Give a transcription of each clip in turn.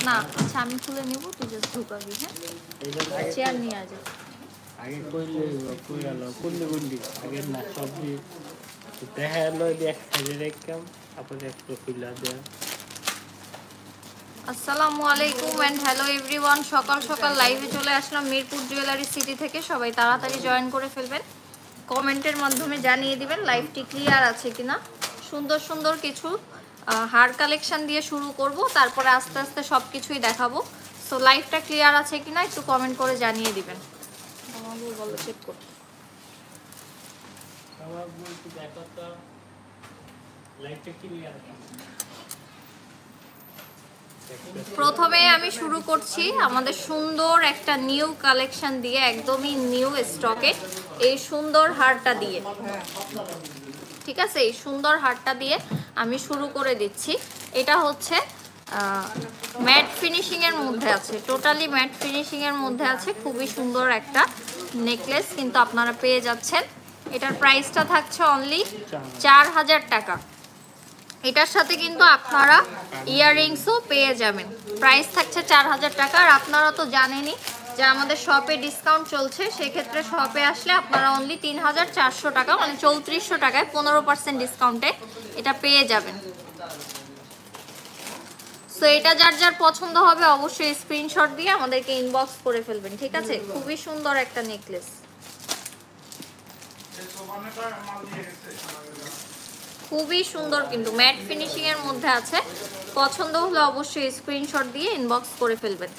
না আচ্ছা আমি খুলে নিব, তুই জাস্ট ঢুকাবি। হ্যাঁ চেয়ার নিয়ে আজ আগে কইলে কইরালো কুন্ডি কুন্ডি আগে না সবজি দেখা এলো এক সাইডে রেখলাম, তারপরে একটু খুলে দেয়া। আসসালামু আলাইকুম এন্ড হ্যালো এভরিওয়ান। সকাল সকাল লাইভে চলে আসলাম মিরপুর জুয়েলারি সিটি থেকে। সবাই তাড়াতাড়ি জয়েন করে ফেলবেন, কমেন্টের মাধ্যমে জানিয়ে দিবেন লাইভটি ক্লিয়ার আছে কিনা। সুন্দর সুন্দর কিছু হার কালেকশন দিয়ে শুরু করব, তারপরে আস্তে আস্তে সব কিছুই দেখাবো। সো লাইভটা ক্লিয়ার আছে কিনা একটু কমেন্ট করে জানিয়ে দিবেন। আমাকে বলো চেক করতে। প্রথমে আমি শুরু করছি আমাদের সুন্দর একটা নিউ কালেকশন দিয়ে, একদমই নিউ স্টকে এই সুন্দর হারটা দিয়ে। ঠিক আছে, এই সুন্দর হারটা দিয়ে আমি শুরু করে দিচ্ছি। এটা হচ্ছে ম্যাট ফিনিশিং এর মধ্যে আছে, টোটালি ম্যাট ফিনিশিং এর মধ্যে আছে। খুবই সুন্দর একটা নেকলেস কিন্তু আপনারা পেয়ে যাচ্ছেন। এটার প্রাইসটা থাকছে অনলি 4000 টাকা। এটার সাথে কিন্তু আপনারা ইয়াররিংসও পেয়ে যাবেন। প্রাইস থাকছে 4000 টাকা। আর আপনারা তো জানেনই যে আমাদের শপে ডিসকাউন্ট চলছে, সেক্ষেত্রে শপে আসলে আপনারা অনলি 3400 টাকা মানে 3400 টাকায় 15% ডিসকাউন্টে এটা পেয়ে যাবেন। সো এটা যার যার পছন্দ হবে অবশ্যই স্ক্রিনশট দিয়ে আমাদেরকে ইনবক্স করে ফেলবেন। ঠিক আছে, খুবই সুন্দর একটা নেকলেস, খুবই সুন্দর কিন্তু ম্যাট ফিনিশিং এর মধ্যে আছে। পছন্দ হলে অবশ্যই স্ক্রিনশট দিয়ে ইনবক্স করে ফেলবেন।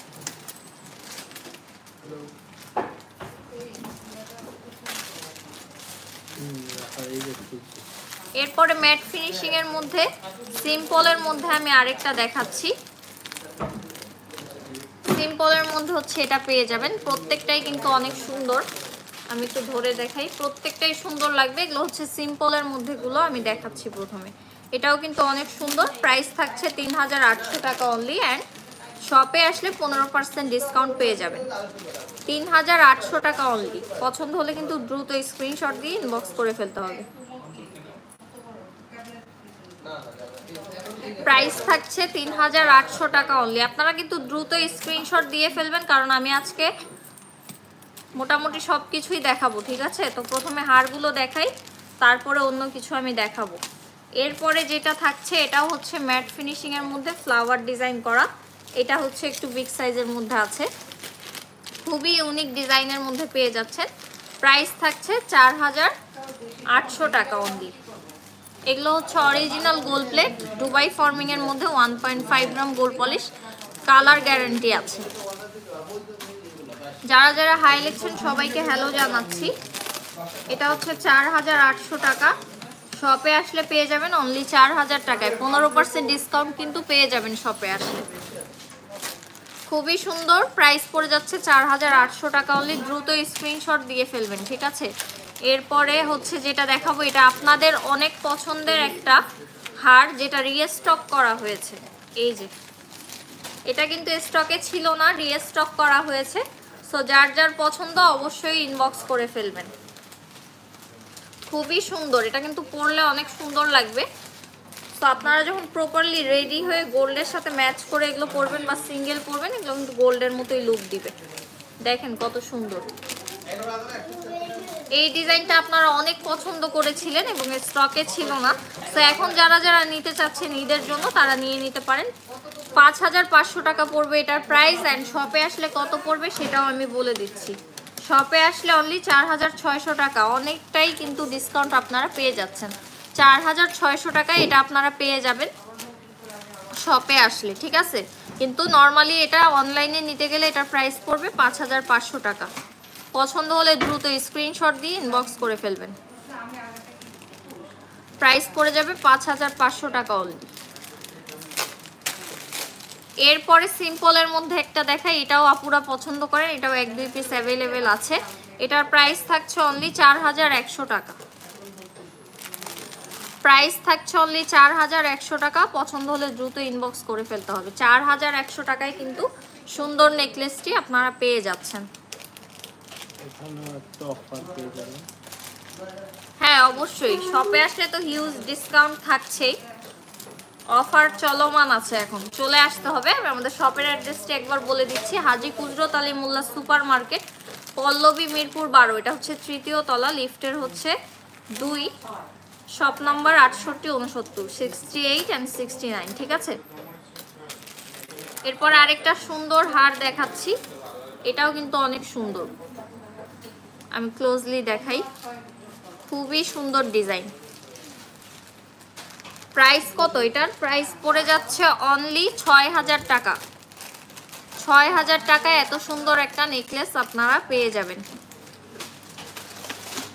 এরপরে ম্যাট ফিনিশিং এর মধ্যে সিম্পলের মধ্যে আমি আরেকটা দেখাচ্ছি। সিম্পলের মধ্যে হচ্ছে এটা পেয়ে যাবেন। প্রত্যেকটাই কিন্তু অনেক সুন্দর, আমি একটু ধরে দেখাই, প্রত্যেকটাই সুন্দর লাগবে। এগুলো হচ্ছে সিম্পলের মধ্যে গুলো আমি দেখাচ্ছি প্রথমে। এটাও কিন্তু অনেক সুন্দর। প্রাইস থাকছে 3800 টাকা অনলি, অ্যান্ড শপে আসলে 15% ডিসকাউন্ট পেয়ে যাবেন। 3800 টাকা অনলি। পছন্দ হলে কিন্তু দ্রুত স্ক্রিনশট দিয়ে ইনবক্স করে ফেলতে হবে। প্রাইস থাকছে 3800 টাকা অনলি। আপনারা কিন্তু দ্রুত স্ক্রিনশট দিয়ে ফেলবেন, কারণ আমি আজকে মোটামুটি সব কিছুই দেখাবো। ঠিক আছে, তো প্রথমে হারগুলো দেখাই, তারপরে অন্য কিছু আমি দেখাবো। এরপরে যেটা থাকছে এটাও হচ্ছে ম্যাট ফিনিশিং এর মধ্যে ফ্লাওয়ার ডিজাইন করা। এটা হচ্ছে একটু বিগ সাইজের মধ্যে আছে, খুবই ইউনিক ডিজাইনের মধ্যে পেয়ে যাচ্ছেন। প্রাইস থাকছে 4800 টাকা অনলি। এগুলো হচ্ছে original gold plate, Dubai forming এর মধ্যে 1.5 গ্রাম গোল্ড পলিশ, কালার গ্যারান্টি আছে। যারা যারা হাই লিখছেন সবাইকে হ্যালো জানাচ্ছি। এটা হচ্ছে 4800 টাকা। শপে আসলে পেয়ে যাবেন অনলি 4000 টাকায়, 15% ডিসকাউন্ট কিন্তু পেয়ে যাবেন শপে আসলে। খুবই সুন্দর, প্রাইস পড়ে যাচ্ছে 4800 টাকা অনলি। দ্রুত স্ক্রিনশট দিয়ে ফেলবেন। ঠিক আছে, এরপরে হচ্ছে যেটা দেখাবো, এটা আপনাদের অনেক পছন্দের একটা হার, যেটা রিস্টক করা হয়েছে। এই যে এটা কিন্তু স্টকে ছিল না, রিস্টক করা হয়েছে। সো যার যার পছন্দ অবশ্যই ইনবক্স করে ফেলবেন। খুবই সুন্দর, এটা কিন্তু পরলে অনেক সুন্দর লাগবে। তো আপনারা যখন প্রপারলি রেডি হয়ে গোল্ডের সাথে ম্যাচ করে এগুলো পরবেন বা সিঙ্গেল পরবেন, এগুলো কিন্তু গোল্ডের মতোই লুক দিবে। দেখেন কত সুন্দর। এই ডিজাইনটা আপনারা অনেক পছন্দ করেছিলেন এবং স্টকে ছিল না। তো এখন যারা যারা নিতে চাচ্ছেন ঈদের জন্য তারা নিয়ে নিতে পারেন। 5500 টাকা পড়বে এটার প্রাইস, অ্যান্ড শপে আসলে কত পড়বে সেটাও আমি বলে দিচ্ছি। শপে আসলে অনলি 4600 টাকা, অনেকটাই কিন্তু ডিসকাউন্ট আপনারা পেয়ে যাচ্ছেন। 4600 টাকায় এটা আপনারা পেয়ে যাবেন শপে আসলে। ঠিক আছে, কিন্তু নর্মালি এটা অনলাইনে নিতে গেলে এটার প্রাইস পড়বে 5500 টাকা। পছন্দ হলে দ্রুত স্ক্রিনশট দিয়ে ইনবক্স করে ফেলবেন। প্রাইস পড়ে যাবে 5500 টাকা অনলি। এরপরে সিম্পলের মধ্যে একটা দেখাই, এটাও আপুরা পছন্দ করেন, এটাও 1-2 পিস অ্যাভেলেবেল আছে। এটার প্রাইস থাকছে অনলি 4100 টাকা। প্রাইস থাকছে অনলি 4100 টাকা। পছন্দ হলে দ্রুত ইনবক্স করে ফেলতে হবে। 4100 টাকায় কিন্তু সুন্দর নেকলেসটি আপনারা পেয়ে যাচ্ছেন। হ্যাঁ অবশ্যই, শপে আসলে তো হিউজ ডিসকাউন্ট থাকছেই, অফার চলমান আছে, এখন চলে আসতে হবে। আমাদের শপের অ্যাড্রেসটি একবার বলে দিচ্ছি, হাজী কুদরত আলী মোল্লা সুপার মার্কেট, পল্লবী, মিরপুর 12। এটা হচ্ছে 3য় তলা, লিফটের হচ্ছে 2, শপ নাম্বার 68, 69, 68 and 69, ঠিক আছে। এরপর আরেকটা সুন্দর হার দেখাচ্ছি, এটাও কিন্তু অনেক সুন্দর, আমি ক্লোজলি দেখাই, খুবই সুন্দর ডিজাইন। প্রাইস কত এটার? প্রাইস পড়ে যাচ্ছে অনলি 6000 টাকা। 6000 টাকায় এত সুন্দর একটা নেকলেস আপনারা পেয়ে যাবেন।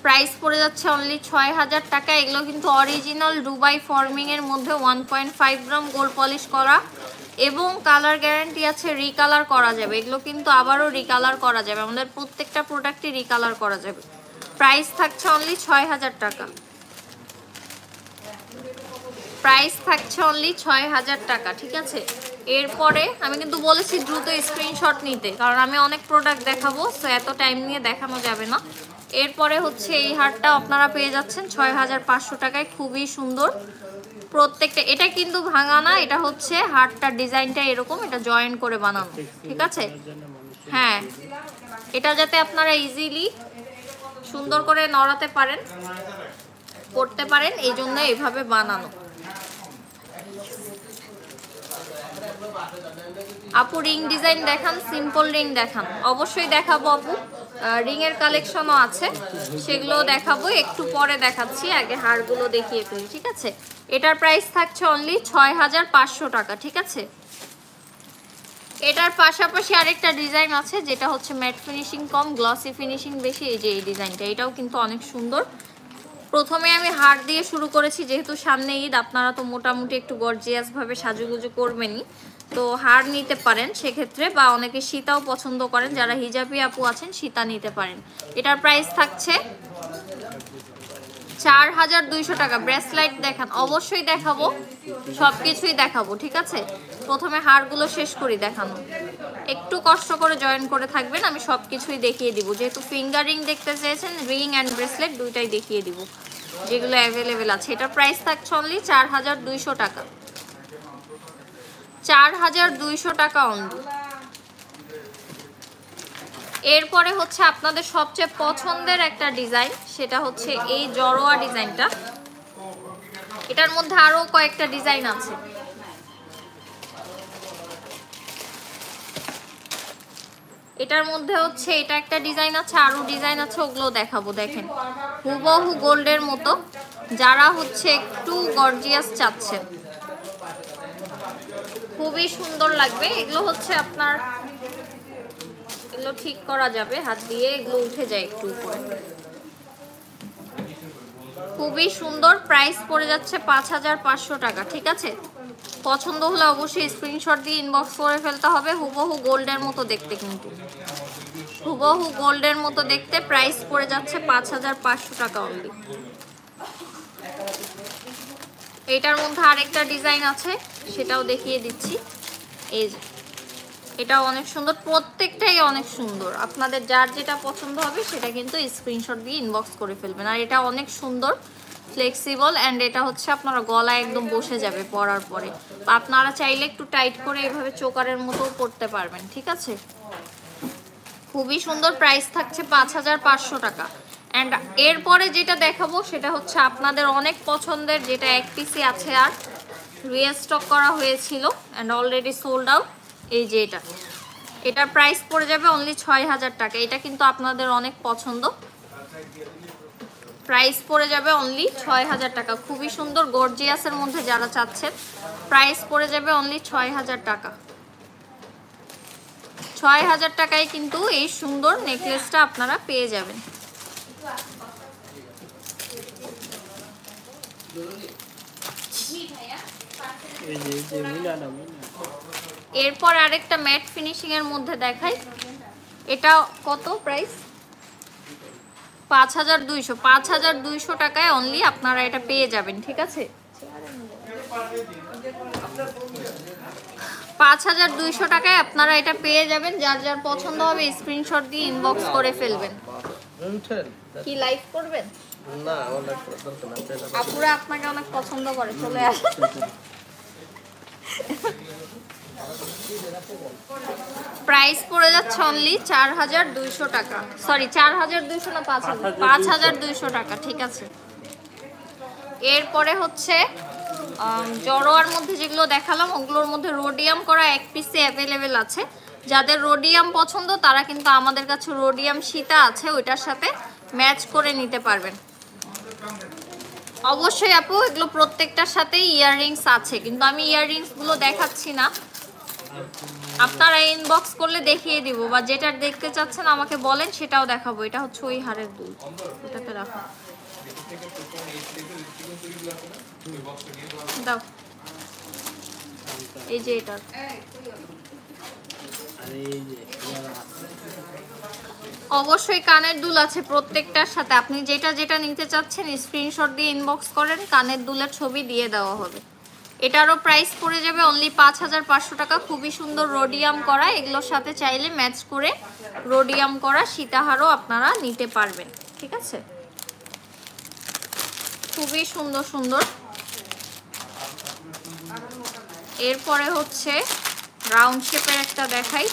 প্রাইস পড়ে যাচ্ছে অনলি 6000 টাকা। এগুলো কিন্তু অরিজিনাল দুবাই ফর্মিং এর মধ্যে 1.5 গ্রাম গোল্ড পলিশ করা এবং কালার গ্যারান্টি আছে, রিকালার করা যাবে। এগুলো কিন্তু আবারও রিকালার করা যাবে, আমাদের প্রত্যেকটা প্রোডাক্টই রিকালার করা যাবে। প্রাইস থাকছে অনলি 6000 টাকা। প্রাইস থাকছে অনলি 6000 টাকা, ঠিক আছে। এরপরে আমি কিন্তু বলেছি দ্রুত স্ক্রিনশট নিতে, কারণ আমি অনেক প্রোডাক্ট দেখাবো, সো এত টাইম নিয়ে দেখানো যাবে না। এরপরে হচ্ছে এই হারটা আপনারা পেয়ে যাচ্ছেন 6500 টাকায়, খুবই সুন্দর প্রত্যেকটা। এটা কিন্তু ভাঙা না, এটা হচ্ছে হারটার ডিজাইনটা এরকম, এটা জয়েন করে বানানো, ঠিক আছে। হ্যাঁ, এটা যাতে আপনারা ইজিলি সুন্দর করে নড়াতে পারেন, করতে পারেন, এই জন্য এইভাবে বানানো। আপু রিং ডিজাইন দেখান, সিম্পল রিং দেখান। অবশ্যই দেখাবো আপু, রিং এর কালেকশনও আছে, সেগুলো দেখাবো একটু পরে দেখাচ্ছি, আগে হারগুলো দেখিয়ে ফেলি, ঠিক আছে। এটার প্রাইস থাকছে অনলি 6500 টাকা, ঠিক আছে। এটার পাশাপাশি আরেকটা ডিজাইন আছে, যেটা হচ্ছে ম্যাট ফিনিশিং কম, গ্লসি ফিনিশিং বেশি। এই যে এই ডিজাইনটা, এটাও কিন্তু অনেক সুন্দর। প্রথমে আমি হার দিয়ে শুরু করেছি, যেহেতু সামনে ঈদ, আপনারা তো মোটামুটি একটু গর্জিয়াস ভাবে সাজুগুজু করবেনই, তো হার নিতে পারেন সেক্ষেত্রে, বা অনেকে সীতাও পছন্দ করেন, যারা হিজাবি আপু আছেন সীতা নিতে পারেন। এটার প্রাইস থাকছে 4200 টাকা। ব্রেসলাইট দেখান, অবশ্যই দেখাবো, সবকিছুই দেখাবো, ঠিক আছে। প্রথমে হারগুলো শেষ করি দেখানো, একটু কষ্ট করে জয়েন করে থাকবেন, আমি সবকিছুই দেখিয়ে দিব। যেহেতু ফিঙ্গার রিং দেখতে চেয়েছেন, রিং অ্যান্ড ব্রেসলেট দুইটাই দেখিয়ে দিব, যেগুলো অ্যাভেলেবেল আছে। এটার প্রাইস থাকছে অনলি 4200 টাকা। 4200 টাকা অনলি। এরপরে হচ্ছে আপনাদের সবচেয়ে পছন্দের একটা ডিজাইন, সেটা হচ্ছে এই জড়োয়া ডিজাইনটা। এটার মধ্যে আরো কয়েকটা ডিজাইন আছে। এটার মধ্যে হচ্ছে এটা একটা ডিজাইন আছে, আরো ডিজাইন আছে, ওগুলো দেখাবো। দেখেন হুবহু গোল্ডের মতো, যারা হচ্ছে একটু গর্জিয়াস চাচ্ছেন, খুবই সুন্দর লাগবে। এগুলো হচ্ছে আপনার, এগুলো ঠিক করা যাবে হাত দিয়ে, এগুলো উঠে যায় একটু উপরে, খুবই সুন্দর। প্রাইস পড়ে যাচ্ছে 5500 টাকা, ঠিক আছে। পছন্দ হলে অবশ্যই স্ক্রিনশট দিয়ে ইনবক্স করে ফেলতে হবে। হুবহু গোল্ডের মতো দেখতে, কিন্তু হুবহু গোল্ডের মতো দেখতে। প্রাইস পড়ে যাচ্ছে 5500 টাকা অনলি। এটার মধ্যে আরেকটা ডিজাইন আছে, সেটাও দেখিয়ে দিচ্ছি। এই যে এটাও অনেক সুন্দর, প্রত্যেকটাই অনেক সুন্দর। আপনাদের যার যেটা পছন্দ হবে সেটা কিন্তু স্ক্রিনশট দিয়ে ইনবক্স করে ফেলবেন। আর এটা অনেক সুন্দর, ফ্লেক্সিবল, অ্যান্ড এটা হচ্ছে আপনারা গলায় একদম বসে যাবে পরার পরে, বা আপনারা চাইলে একটু টাইট করে এভাবে চোকারের মতো পরতে পারবেন, ঠিক আছে। খুবই সুন্দর। প্রাইস থাকছে 5500 টাকা। অ্যান্ড এরপরে যেটা দেখাবো সেটা হচ্ছে আপনাদের অনেক পছন্দের, যেটা এক পিসি আছে আর রিস্টক করা হয়েছিল অ্যান্ড অলরেডি সোল্ড আউট। এই যে এটার প্রাইস পড়ে যাবে অনলি 6000 টাকা। এটা কিন্তু আপনাদের অনেক পছন্দ। প্রাইস পড়ে যাবে অনলি 6000 টাকা। খুবই সুন্দর গর্জিয়াসের মধ্যে যারা চাচ্ছেন, প্রাইস পড়ে যাবে অনলি 6000 টাকা। 6000 টাকায় কিন্তু এই সুন্দর নেকলেসটা আপনারা পেয়ে যাবেন। এরপর আরেকটা ম্যাট ফিনিশিং এর মধ্যে দেখাই। এটা কত প্রাইস? 5200, 5200 টাকায় অনলি আপনারা এটা পেয়ে যাবেন, ঠিক আছে? 5200 টাকায় আপনারা এটা পেয়ে যাবেন। যার যার পছন্দ হবে স্ক্রিনশট দিয়ে ইনবক্স করে ফেলবেন। কি লাইভ করবেন? না, অনেক দরকার না। আপুরা আপনাকে অনেক পছন্দ করে, চলে আসেন। প্রাইস পড়ে যাচ্ছে অনলি 4200 টাকা, সরি 4200 না 5000, 5200 টাকা, ঠিক আছে। এরপরে হচ্ছে জড়োয়ার মধ্যে যেগুলো দেখালাম ওগুলোর মধ্যে রোডিয়াম করা এক পিসে অ্যাভেলেবেল আছে। যাদের রোডিয়াম পছন্দ তারা কিন্তু আমাদের কাছে রোডিয়াম সীতা আছে, ওইটার সাথে ম্যাচ করে নিতে পারবেন। অবশ্যই আপু এগুলো প্রত্যেকটার সাথেই ইয়াররিংস আছে, কিন্তু আমি ইয়াররিংসগুলো দেখাচ্ছি না, আপনারা ইনবক্স করলে দেখিয়ে দিব, বা যেটা দেখতে চাচ্ছেন আমাকে বলেন সেটাও দেখাবো। এটা হচ্ছে ওই হারের দুল, এটাতে রাখো দাও, এই যে এটা অবশ্যই কানের দুল আছে প্রত্যেকটার সাথে। আপনি যেটা যেটা নিতে চাচ্ছেন স্ক্রিনশট দিয়ে ইনবক্স করেন, কানের দুলের ছবি দিয়ে দেওয়া হবে। এটারও প্রাইস পড়ে যাবে অনলি 5500 টাকা। খুবই সুন্দর রোডিয়াম করা, এগুলোর সাথে চাইলে ম্যাচ করে রোডিয়াম করা সীতাহারও আপনারা নিতে পারবেন, ঠিক আছে? খুবই সুন্দর সুন্দর। এরপরে হচ্ছে রাউন্ড শেপের একটা দেখাই,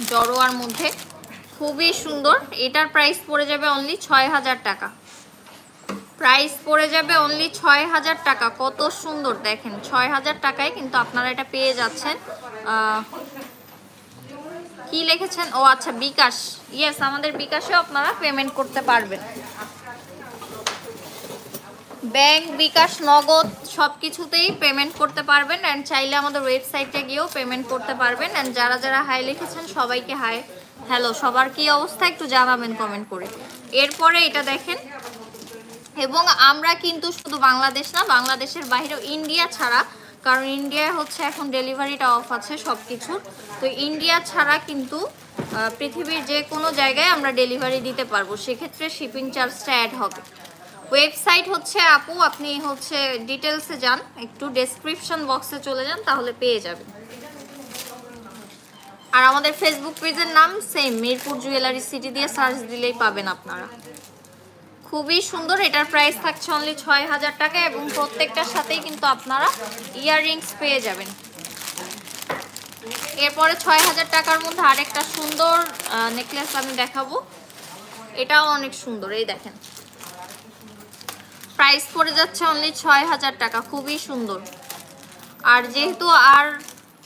জড়োয়ার মধ্যে খুবই সুন্দর। এটার প্রাইস পড়ে যাবে অনলি 6000 টাকা। প্রাইস পড়ে যাবে অনলি 6000 টাকা। কত সুন্দর দেখেন, 6000 টাকায় কিন্তু আপনারা এটা পেয়ে যাচ্ছেন। কি লিখেছেন? ও আচ্ছা, বিকাশ। ইয়েস, আমাদের বিকাশেও আপনারা পেমেন্ট করতে পারবেন। ব্যাংক, বিকাশ, নগদ সব কিছুতেই পেমেন্ট করতে পারবেন। অ্যান্ড চাইলে আমাদের ওয়েবসাইটে গিয়েও পেমেন্ট করতে পারবেন। অ্যান্ড যারা যারা হাই লিখেছেন সবাইকে হাই, হ্যালো, সবার কি অবস্থা একটু জানাবেন কমেন্ট করে। এরপরে এটা দেখেন, এবং আমরা কিন্তু শুধু বাংলাদেশ না, বাংলাদেশের বাইরেও, ইন্ডিয়া ছাড়া, কারণ ইন্ডিয়ায় হচ্ছে এখন ডেলিভারিটা অফ আছে সব কিছুর, তো ইন্ডিয়া ছাড়া কিন্তু পৃথিবীর যে কোনো জায়গায় আমরা ডেলিভারি দিতে পারবো, সেক্ষেত্রে শিপিং চার্জটা অ্যাড হবে। ওয়েবসাইট হচ্ছে আপু, আপনি হচ্ছে ডিটেলসে যান, একটু ডেসক্রিপশন বক্সে চলে যান, তাহলে পেয়ে যাবেন। আর আমাদের ফেসবুক পেজের নাম সেম, মিরপুর জুয়েলারি সিটি দিয়ে সার্চ দিলেই পাবেন আপনারা। খুবই সুন্দর। এটার প্রাইস থাকছে অনলি 6000 টাকা, এবং প্রত্যেকটার সাথেই কিন্তু আপনারা ইয়াররিংস পেয়ে যাবেন। এরপরে 6000 টাকার মধ্যে আরেকটা সুন্দর নেকলেস আমি দেখাবো, এটাও অনেক সুন্দর। এই দেখেন, প্রাইস পড়ে যাচ্ছে অনলি 6000 টাকা, খুবই সুন্দর। আর যেহেতু আর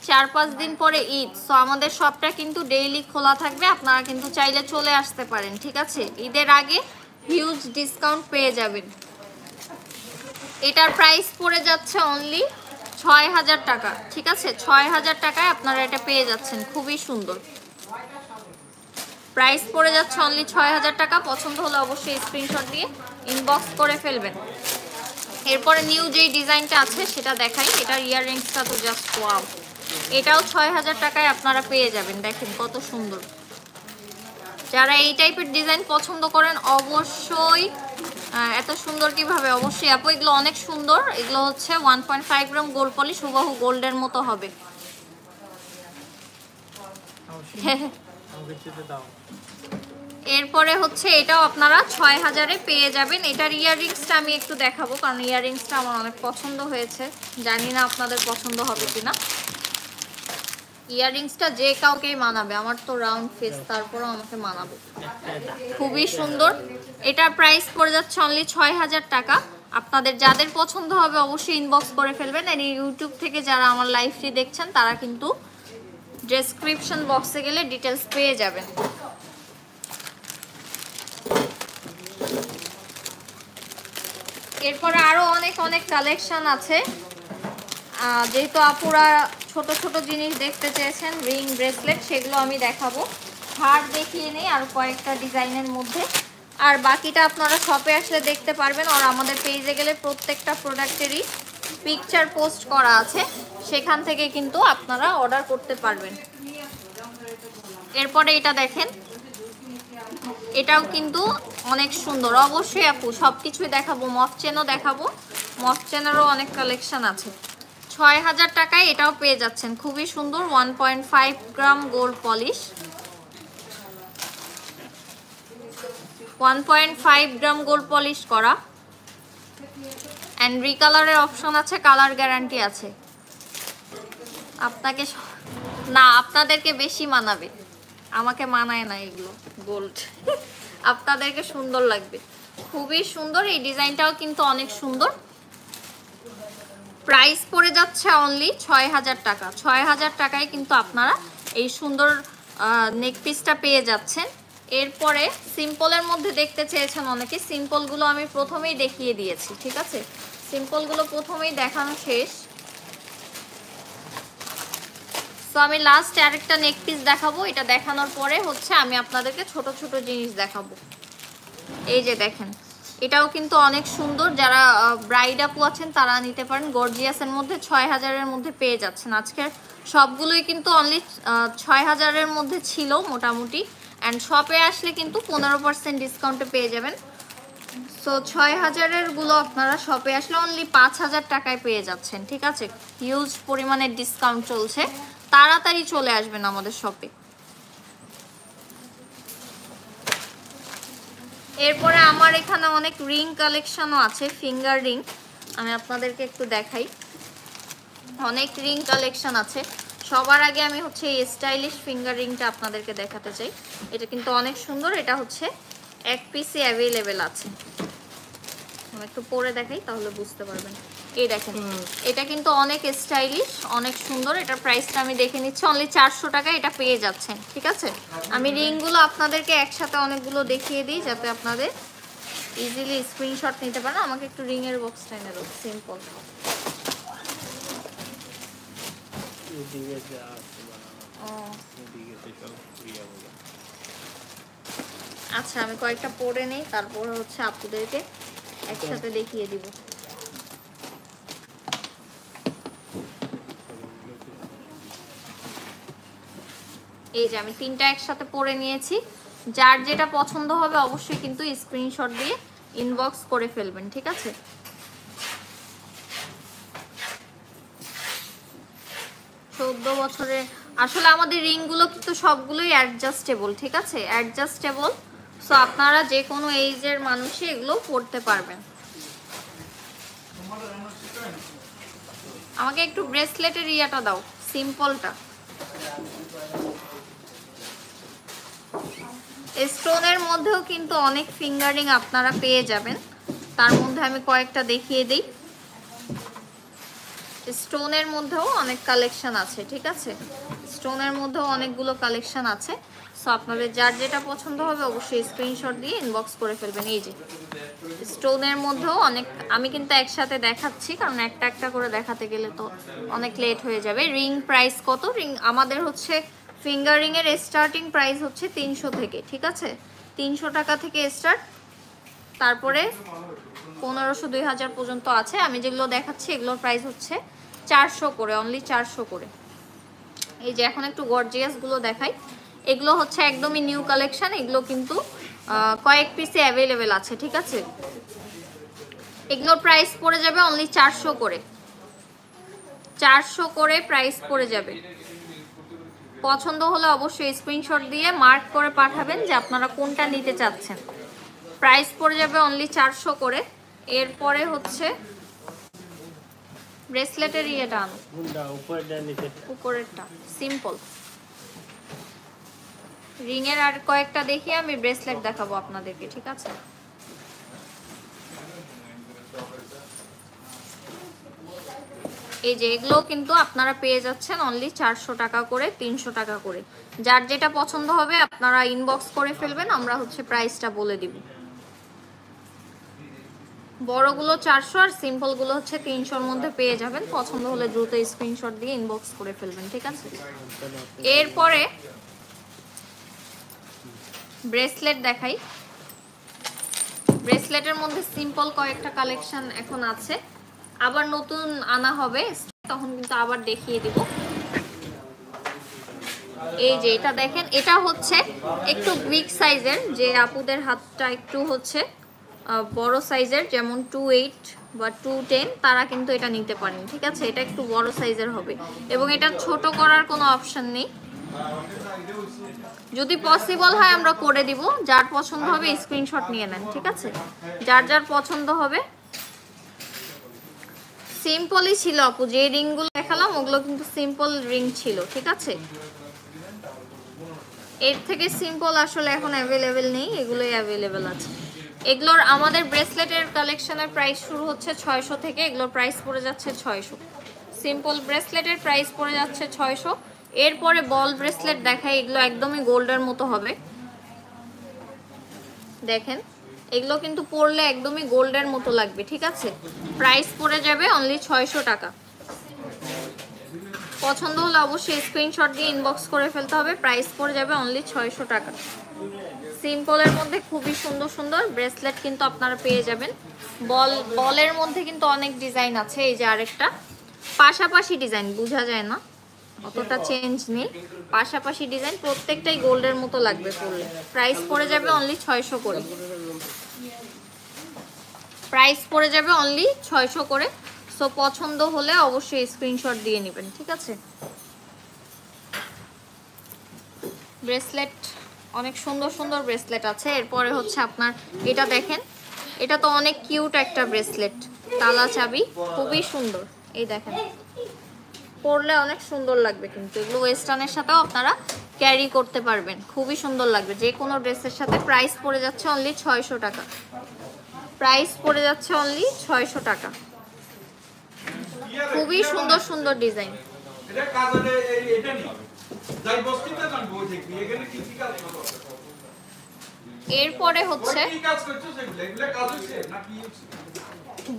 4-5 দিন পরে ঈদ, সো আমাদের শপটা কিন্তু ডেইলি খোলা থাকবে, আপনারা কিন্তু চাইলে চলে আসতে পারেন, ঠিক আছে? ঈদের আগে হিউজ ডিসকাউন্ট পেয়ে যাবেন। এটার প্রাইস পড়ে যাচ্ছে অনলি 6000 টাকা, ঠিক আছে? 6000 টাকায় আপনারা এটা পেয়ে যাচ্ছেন, খুবই সুন্দর। প্রাইস পড়ে যাচ্ছে অনলি 6000 টাকা। পছন্দ হলে অবশ্যই স্ক্রিনশট দিয়ে ইনবক্স করে ফেলবেন। এরপরে নিউ যেই ডিজাইনটা আছে সেটা দেখাই। এটার ইয়াররিংসটা তো জাস্ট ওয়াও, এটাও 6000 টাকায় আপনারা পেয়ে যাবেন। দেখেন কত সুন্দর। যারা এই টাইপের ডিজাইন পছন্দ করেন অবশ্যই, এত সুন্দর কিভাবে, অবশ্যই আপু এগুলো অনেক সুন্দর। এগুলো হচ্ছে 1.5 গ্রাম গোল্ড পলিশ, হুবহু গোল্ডের মতো হবে। এরপরে হচ্ছে এটাও আপনারা 6000-এ পেয়ে যাবেন। এটার ইয়াররিংসটা আমি একটু দেখাবো, কারণ ইয়াররিংসটা আমার অনেক পছন্দ হয়েছে, জানি না আপনাদের পছন্দ হবে কিনা। ইয়াররিংসটা যে কাউকেই মানাবে, আমার তো রাউন্ড ফেস, তারপরেও আমাকে মানাবে। খুবই সুন্দর। এটার প্রাইস পড়ে যাচ্ছে অনলি 6000 টাকা। আপনাদের যাদের পছন্দ হবে অবশ্যই ইনবক্স করে ফেলবেন। আর ইউটিউব থেকে যারা আমার লাইভটি দেখছেন তারা কিন্তু ডেসক্রিপশন বক্সে গেলে ডিটেলস পেয়ে যাবেন। এরপরে আরো অনেক অনেক কালেকশন আছে। যেহেতু আপুরা ছোট ছোট জিনিস দেখতে চেয়েছেন, রিং, ব্রেসলেট, সেগুলো আমি দেখাবো। হার দেখিয়ে নেই আর কয়েকটা ডিজাইনের মধ্যে, আর বাকিটা আপনারা শপে আসলে দেখতে পারবেন। আর আমাদের পেজে গেলে প্রত্যেকটা প্রোডাক্টেরই পিকচার পোস্ট করা আছে, সেখান থেকে কিন্তু আপনারা অর্ডার করতে পারবেন। এরপরে এটা দেখেন, এটাও কিন্তু অনেক সুন্দর। অবশ্যই আপু সবকিছুই দেখাবো, মফ চেনও দেখাবো, মফ চেনেরও অনেক কালেকশন আছে। ৬,০০০ টাকায় এটাও পেয়ে যাচ্ছেন, খুবই সুন্দর। 1.5 গ্রাম গোল্ড পলিশ, 1.5 গ্রাম গোল্ড পলিশ করা, অ্যান্ড রিকালারের অপশন আছে, কালার গ্যারান্টি আছে। আপনাকে না, আপনাদেরকে বেশি মানাবে, আমাকে মানায় না এগুলো গোল্ড। আপনাদেরকে সুন্দর লাগবে, খুবই সুন্দর। এই ডিজাইনটাও কিন্তু অনেক সুন্দর। প্রাইস পড়ে যাচ্ছে অনলি ৬,০০০ টাকা। ৬,০০০ টাকায় কিন্তু আপনারা এই সুন্দর নেক পিসটা পেয়ে যাচ্ছেন। এরপরে সিম্পলের মধ্যে দেখতে চেয়েছেন অনেকে, সিম্পলগুলো আমি প্রথমেই দেখিয়ে দিয়েছি, ঠিক আছে? সিম্পলগুলো প্রথমেই দেখানো শেষ। তো আমি লাস্ট আরেকটা নেক পিস দেখাবো, এটা দেখানোর পরে হচ্ছে আমি আপনাদেরকে ছোট ছোট জিনিস দেখাবো। এই যে দেখেন, এটাও কিন্তু অনেক সুন্দর। যারা ব্রাইড আপু আছেন তারা নিতে পারেন। গর্জিয়াসের মধ্যে ৬,০০০-এর মধ্যে পেয়ে যাচ্ছেন। আজকের সবগুলোই কিন্তু অনলি ৬,০০০-এর মধ্যে ছিল মোটামুটি, অ্যান্ড শপে আসলে কিন্তু 15% ডিসকাউন্টে পেয়ে যাবেন। সো ৬,০০০-এর গুলো আপনারা শপে আসলে অনলি ৫,০০০ টাকায় পেয়ে যাচ্ছেন, ঠিক আছে? হিউজ পরিমাণের ডিসকাউন্ট চলছে, তাড়াতাড়ি চলে আসবেন আমাদের শপে। এরপরে আমার এখানে অনেক রিং কালেকশনও আছে, ফিঙ্গার রিং। আমি আপনাদেরকে একটু দেখাই, অনেক রিং কালেকশন আছে। সবার আগে আমি হচ্ছে এই স্টাইলিশ ফিঙ্গার রিংটা আপনাদেরকে দেখাতে চাই। এটা কিন্তু অনেক সুন্দর। এটা হচ্ছে এক পিসে অ্যাভেলেবেল আছে। আমি একটু পরে দেখাই তাহলে বুঝতে পারবেন। এই দেখেন, এটা কিন্তু অনেক স্টাইলিশ, অনেক সুন্দর। এটার প্রাইসটা আমি দেখে নিচ্ছি, অনলি ৪০০ টাকায় এটা পেয়ে যাচ্ছেন, ঠিক আছে? আমি রিংগুলো আপনাদেরকে একসাথে অনেকগুলো দেখিয়ে দিই যাতে আপনাদের ইজিলি স্ক্রিনশট নিতে পারেন। আমাকে একটু রিংয়ের বক্সটা এনে দাও, সিম্পল। আচ্ছা, আমি কয়েকটা পরে নেই, তারপর হচ্ছে আপনাদেরকে একসাথে দেখিয়ে দিব। এই যে আমি তিনটা একসাথে পরে নিয়েছি। যার যেটা পছন্দ হবে অবশ্যই কিন্তু স্ক্রিনশট দিয়ে ইনবক্স করে ফেলবেন, ঠিক আছে? চৌদ্দ বছরে আসলে আমাদের রিংগুলো কিন্তু সবগুলোই অ্যাডজাস্টেবল, ঠিক আছে? অ্যাডজাস্টেবল। সো আপনারা যে কোনো এইজের মানুষই এগুলো পরতে পারবেন। আমাকে একটু ব্রেসলেটের ইয়াটা দাও, সিম্পলটা। স্টোনের মধ্যেও কিন্তু অনেক ফিঙ্গারিং আপনারা পেয়ে যাবেন। তার মধ্যে আমি কয়েকটা দেখিয়ে দিই। স্টোনের মধ্যেও অনেক কালেকশন আছে, ঠিক আছে? স্টোনের মধ্যেও অনেকগুলো কালেকশন আছে। সো আপনাদের যার যেটা পছন্দ হবে অবশ্যই স্ক্রিনশট দিয়ে ইনবক্স করে ফেলবেন। এই যে স্টোনের মধ্যেও অনেক, আমি কিন্তু একসাথে দেখাচ্ছি কারণ একটা একটা করে দেখাতে গেলে তো অনেক লেট হয়ে যাবে। রিং প্রাইস কত? রিং আমাদের হচ্ছে ফিঙ্গার রিংয়ের স্টার্টিং প্রাইস হচ্ছে ৩০০ থেকে, ঠিক আছে? ৩০০ টাকা থেকে স্টার্ট, তারপরে ১৫০০, ২০০০ পর্যন্ত আছে। আমি যেগুলো দেখাচ্ছি এগুলোর প্রাইস হচ্ছে ৪০০ করে, অনলি ৪০০ করে। এই যে এখন একটু গর্জিয়াসগুলো দেখাই। এগুলো হচ্ছে একদমই নিউ কালেকশন। এগুলো কিন্তু কয়েক পিসে অ্যাভেলেবেল আছে, ঠিক আছে? এগুলোর প্রাইস পড়ে যাবে অনলি ৪০০ করে। ৪০০ করে প্রাইস পড়ে যাবে। পছন্দ হলে অবশ্যই স্ক্রিনশট দিয়ে মার্ক করে পাঠাবেন যে আপনারা কোনটা নিতে চাচ্ছেন। প্রাইস পড়ে যাবে অনলি ৪০০ করে। এরপরে হচ্ছে ব্রেসলেটের ইয়েটা আনো, উপরেরটা সিম্পল। রিংয়ের আর কয়েকটা দেখি, আমি ব্রেসলেট দেখাবো আপনাদেরকে, ঠিক আছে? এই যে এগুলো কিন্তু আপনারা পেয়ে যাচ্ছেন অনলি ৪০০ টাকা করে, ৩০০ টাকা করে। যার যেটা পছন্দ হবে আপনারা ইনবক্স করে ফেলবেন, আমরা হচ্ছে প্রাইসটা বলে দিব। বড়গুলো ৪০০ আর সিম্পলগুলো হচ্ছে ৩০০-র মধ্যে পেয়ে যাবেন। পছন্দ হলে দ্রুত স্ক্রিনশট দিয়ে ইনবক্স করে ফেলবেন, ঠিক আছে? এরপরে ব্রেসলেট দেখাই। ব্রেসলেটের মধ্যে সিম্পল কয়েকটা কালেকশন এখন আছে, আবার নতুন আনা হবে, তখন কিন্তু আবার দেখিয়ে দিব। এই যে এটা দেখেন, এটা হচ্ছে একটু বিগ সাইজের, যে আপুদের হাতটা একটু হচ্ছে বড় সাইজের, যেমন 28 বা 210, তারা কিন্তু এটা নিতে পারেন। ঠিক আছে, এটা একটু বড় সাইজের হবে এবং এটা ছোট করার কোনো অপশন নেই। যদি পসিবল হয় আমরা করে দিব, যার পছন্দ হবে স্ক্রিনশট নিয়ে নেন। ঠিক আছে, যার যার পছন্দ হবে। সিম্পলই ছিল আপু, যে রিংগুলো দেখালাম ওগুলো কিন্তু সিম্পল রিং ছিল। ঠিক আছে, এর থেকে সিম্পল আসলে এখন অ্যাভেলেবেল নেই, এগুলোই অ্যাভেলেবেল আছে। এগুলোর আমাদের ব্রেসলেটের কালেকশনের প্রাইস শুরু হচ্ছে 600 থেকে, এগুলোর প্রাইস পড়ে যাচ্ছে 600। সিম্পল ব্রেসলেটের প্রাইস পড়ে যাচ্ছে 600। এরপরে বল ব্রেসলেট দেখাই, এগুলো একদমই গোল্ডের মতো হবে। দেখেন, এগুলো কিন্তু পরলে একদমই গোল্ডের মতো লাগবে। ঠিক আছে, প্রাইস পড়ে যাবে অনলি 600 টাকা। পছন্দ হলে অবশ্যই স্ক্রিনশট দিয়ে ইনবক্স করে ফেলতে হবে। প্রাইস পড়ে যাবে অনলি 600 টাকা। সিম্পলের মধ্যে খুবই সুন্দর সুন্দর ব্রেসলেট কিন্তু আপনারা পেয়ে যাবেন। বলের মধ্যে কিন্তু অনেক ডিজাইন আছে। এই যে আরেকটা পাশাপাশি ডিজাইন, বোঝা যায় না, অতটা চেঞ্জ নেই, পাশাপাশি ডিজাইন, প্রত্যেকটাই গোল্ডের মতো লাগবে পরলে। প্রাইস পড়ে যাবে অনলি 600 করে। প্রাইস পড়ে যাবে অনলি 600 করে। সো পছন্দ হলে অবশ্যই স্ক্রিনশট দিয়ে নেবেন। ঠিক আছে, ব্রেসলেট অনেক সুন্দর সুন্দর ব্রেসলেট আছে। এরপরে হচ্ছে আপনার এটা দেখেন, এটা তো অনেক কিউট একটা ব্রেসলেট, তালা চাবি, খুবই সুন্দর। এই দেখেন, পরলে অনেক সুন্দর লাগবে কিন্তু এগুলো ওয়েস্টার্নের সাথেও আপনারা ক্যারি করতে পারবেন, খুবই সুন্দর লাগবে যে কোনো ড্রেসের সাথে। প্রাইস পড়ে যাচ্ছে অনলি 600 টাকা। প্রাইস পড়ে যাচ্ছে অনলি 600 টাকা। খুবই সুন্দর সুন্দর ডিজাইন। এরপরে হচ্ছে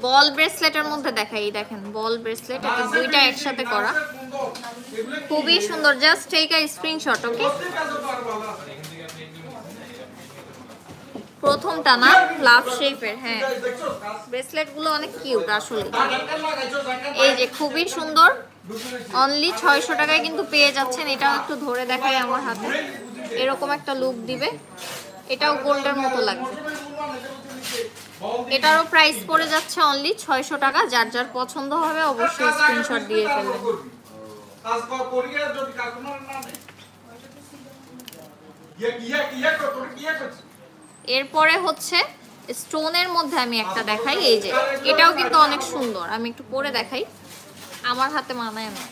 বল ব্রেসলেটের মধ্যে দেখাই। দেখেন, বল ব্রেসলেট, এটা দুইটা একসাথে করা, খুবই সুন্দর। Just take a screenshot. Okay, প্রথমটা না লাভ শেপের, হ্যাঁ, ব্রেসলেট গুলো অনেক কিউট আসলে। এই যে খুবই সুন্দর, অনলি 600 টাকায় কিন্তু পেয়ে যাচ্ছেন। এটাও একটু ধরে দেখাই আমার হাতে, এরকম একটা লুক দিবে, এটাও গোল্ডের মতো লাগবে। এটারও প্রাইস পড়ে যাচ্ছে অনলি 600 টাকা। যার যার পছন্দ হবে অবশ্যই স্ক্রিনশট দিয়ে ফেলবেন। এরপরে হচ্ছে স্টোনের মধ্যে আমি একটা দেখাই। এই যে এটাও কিন্তু অনেক সুন্দর, আমি একটু পরে দেখাই, আমার হাতে মানায় না,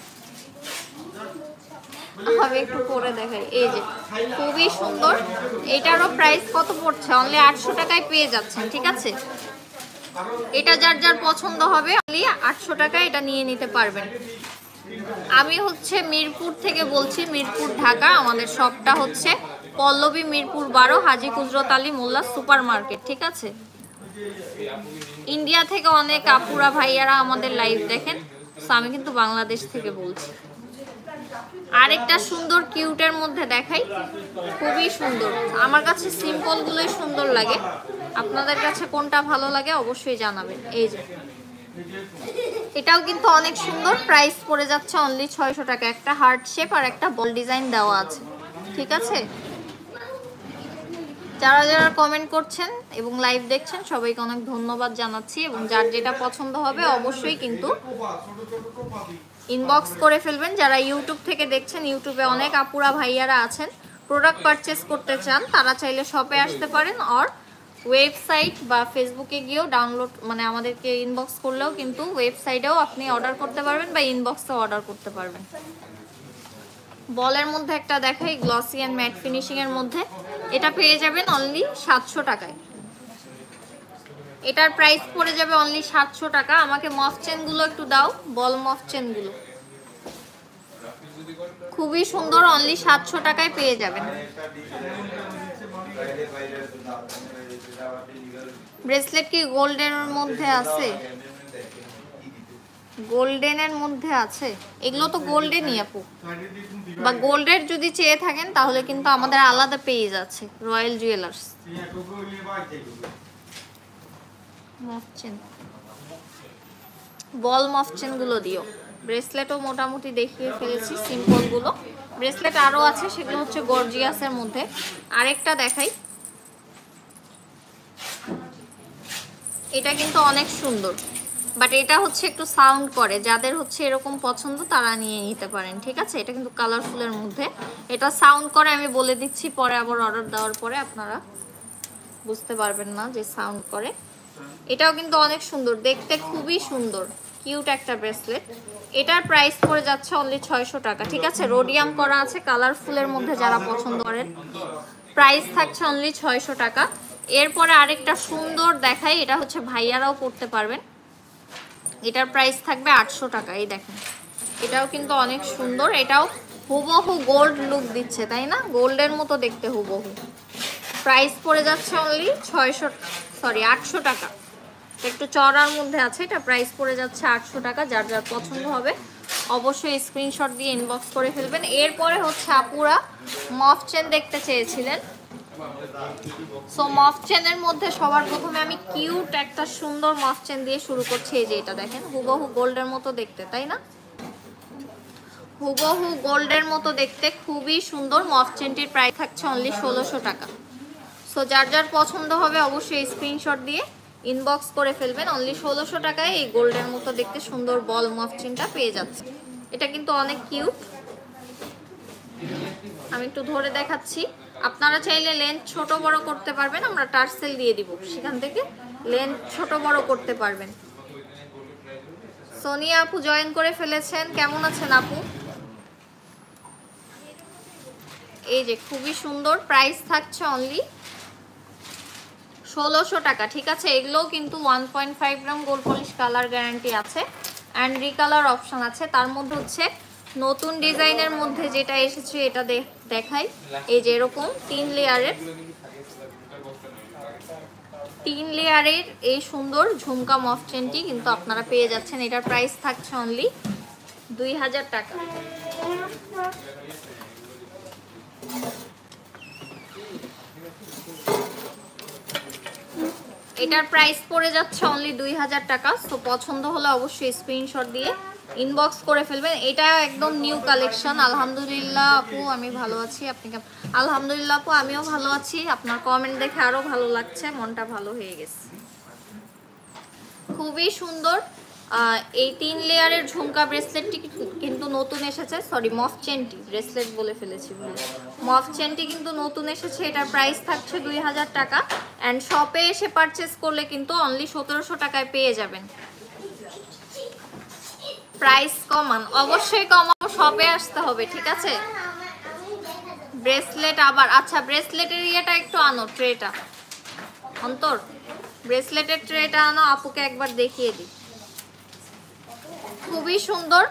আমি একটু পরে দেখাই। এই যে খুবই সুন্দর, এটারও প্রাইস কত পড়ছে? অনলি 800 টাকায় পেয়ে যাচ্ছেন। ঠিক আছে, এটা যার যার পছন্দ হবে অনলি 800 টাকায় এটা নিয়ে নিতে পারবেন। আমি হচ্ছে মিরপুর থেকে বলছি, মিরপুর ঢাকা। আমাদের শপটা হচ্ছে পল্লবী, মিরপুর 12, হাজী কুদরত আলী মোল্লা সুপার মার্কেট। ঠিক আছে, ইন্ডিয়া থেকে অনেক আপুরা ভাইয়ারা আমাদের লাইভ দেখেন, সো আমি কিন্তু বাংলাদেশ থেকে বলছি। আরেকটা সুন্দর কিউটের মধ্যে দেখাই, খুবই সুন্দর। আমার কাছে সিম্পল গুলোই সুন্দর লাগে, আপনাদের কাছে কোনটা ভালো লাগে অবশ্যই জানাবেন। এই যে এটাও কিন্তু অনেক সুন্দর, প্রাইস পড়ে যাচ্ছে অনলি 600 টাকা। একটা হার্ট শেপ আর একটা বল ডিজাইন দেওয়া আছে। ঠিক আছে, যারা যারা কমেন্ট করছেন এবং লাইভ দেখছেন সবাইকে অনেক ধন্যবাদ জানাচ্ছি, এবং যার যেটা পছন্দ হবে অবশ্যই কিন্তু ইনবক্স করে ফেলবেন। যারা ইউটিউব থেকে দেখছেন, ইউটিউবে অনেক আপুরা ভাইয়ারা আছেন, প্রোডাক্ট পারচেস করতে চান, তারা চাইলে শপে আসতে পারেন, আর ওয়েবসাইট বা ফেসবুকে গিয়েও ডাউনলোড, মানে আমাদেরকে ইনবক্স করলেও কিন্তু ওয়েবসাইটেও আপনি অর্ডার করতে পারবেন বা ইনবক্সেও অর্ডার করতে পারবেন। বলের মধ্যে একটা দেখাই, গ্লসি অ্যান্ড ম্যাট ফিনিশিং এর মধ্যে, এটা পেয়ে যাবেন অনলি 700 টাকায়। এটার প্রাইস পড়ে যাবে অনলি 700 টাকা। আমাকে মফ চেন গুলো একটু দাও, বল মফ চেন গুলো খুবই সুন্দর, অনলি 700 টাকায় পেয়ে যাবেন। ব্রেসলেট কি গোল্ডেনের মধ্যে আছে? গোল্ডেনের মধ্যে আছে, এগুলো তো গোল্ডেনই আপু, বা গোল্ডের যদি চেয়ে থাকেন তাহলে কিন্তু আমাদের আলাদা পেজ আছে, রয়্যাল জুয়েলার্স। মফচেন, বল মফচেন গুলো দিও, ব্রেসলেটও মোটামুটি দেখিয়ে ফেলেছি সিম্পলগুলো। ব্রেসলেট আরও আছে, সেগুলো হচ্ছে গর্জিয়াসের মধ্যে। আরেকটা দেখাই, এটা কিন্তু অনেক সুন্দর, বাট এটা হচ্ছে একটু সাউন্ড করে। যাদের হচ্ছে এরকম পছন্দ তারা নিয়ে নিতে পারেন, ঠিক আছে। এটা কিন্তু কালারফুলের মধ্যে, এটা সাউন্ড করে, আমি বলে দিচ্ছি, পরে আবার অর্ডার দেওয়ার পরে আপনারা বুঝতে পারবেন না যে সাউন্ড করে। এটাও কিন্তু অনেক সুন্দর দেখতে, খুবই সুন্দর, কিউট একটা ব্রেসলেট। এটার প্রাইস পড়ে যাচ্ছে অনলি 600 টাকা, ঠিক আছে। রোডিয়াম করা আছে, কালারফুলের মধ্যে যারা পছন্দ করেন, প্রাইস থাকছে অনলি 600 টাকা। এরপরে আরেকটা সুন্দর দেখাই, এটা হচ্ছে ভাইয়ারাও করতে পারবেন। এটার প্রাইস থাকবে 800 টাকা। এই দেখেন, এটাও কিন্তু অনেক সুন্দর। এটাও হুবহু গোল্ড লুক দিচ্ছে, তাই না? গোল্ডের মতো দেখতে হুবহু। প্রাইস পড়ে যাচ্ছে অনলি 800 টাকা। একটু চড়ার মধ্যে আছে, এটা প্রাইস পড়ে যাচ্ছে 800 টাকা। যার যার পছন্দ হবে অবশ্যই স্ক্রিনশট দিয়ে ইনবক্স করে ফেলবেন। এরপরে হচ্ছে আপুরা মফ চেন দেখতে চেয়েছিলেন, সো মফ চেনের মধ্যে সবার প্রথমে আমি কিউট একটা সুন্দর মফ চেন দিয়ে শুরু করছি। এই যে এটা দেখেন, হুবহু গোল্ডের মতো দেখতে, তাই না? হুবহু গোল্ডের মতো দেখতে, খুবই সুন্দর। মফ চেনটির প্রাইস থাকছে অনলি 1600 টাকা। সো যার যার পছন্দ হবে অবশ্যই স্ক্রিনশট দিয়ে ইনবক্স করে ফেলবেন। অনলি 1600 টাকায় এই গোল্ডের মতো দেখতে সুন্দর বল মফ চেনটা পেয়ে যাচ্ছে। এটা কিন্তু অনেক কিউট। আমি একটু ধরে দেখাচ্ছি। আপনারা চাইলে লেন্থ ছোট বড় করতে পারবেন, আমরা টার্সেল দিয়ে দিব, সেখান থেকে লেন্থ ছোট বড় করতে পারবেন। সোনিয়া আপু জয়েন করে ফেলেছেন, কেমন আছেন আপু? এই যে খুবই সুন্দর, প্রাইস থাকছে অনলি 1600 টাকা, ঠিক আছে। এগুলোও কিন্তু 1.5 গ্রাম গোল্ড পলিশ, কালার গ্যারান্টি আছে অ্যান্ড রিকালার অপশন আছে। তার মধ্যে হচ্ছে নতুন ডিজাইনের মধ্যে যেটা এসেছে এটা দেখাই। এই যে এরকম 3 লেয়ারের এই সুন্দর ঝুমকা মফ চেনটি কিন্তু আপনারা পেয়ে যাচ্ছেন। এটার প্রাইস থাকছে অনলি 2000 টাকা। এটার প্রাইস পড়ে যাচ্ছে অনলি 2000 টাকা। সো পছন্দ হলে অবশ্যই স্ক্রিনশট দিয়ে ইনবক্স করে ফেলবেন। এটা একদম নিউ কালেকশন। আলহামদুলিল্লাহ আপু, আমি ভালো আছি, আপনি কেমন? আলহামদুলিল্লাহ আপু, আমিও ভালো আছি। আপনার কমেন্ট দেখে আরো ভালো লাগছে, মনটা ভালো হয়ে গেছে। খুবই সুন্দর এই 3 লেয়ারের ঝুমকা ব্রেসলেটটি কিন্তু নতুন এসেছে। সরি, মফ চেনটি, ব্রেসলেট বলে ফেলেছি ভুলে। মফ চেনটি কিন্তু নতুন এসেছে। এটার প্রাইস থাকছে 2000 টাকা অ্যান্ড শপে এসে পারচেস করলে কিন্তু অনলি 1700 টাকায় পেয়ে যাবেন। প্রাইস কমান, অবশ্যই কমাবো, শপে আসতে হবে, ঠিক আছে। ব্রেসলেট আবার, আচ্ছা ব্রেসলেটের ইয়েটা একটু আনো, ট্রেটা অন্তর, ব্রেসলেটের ট্রেটা আনো, আপুকে একবার দেখিয়ে দিই। খুবই সুন্দর,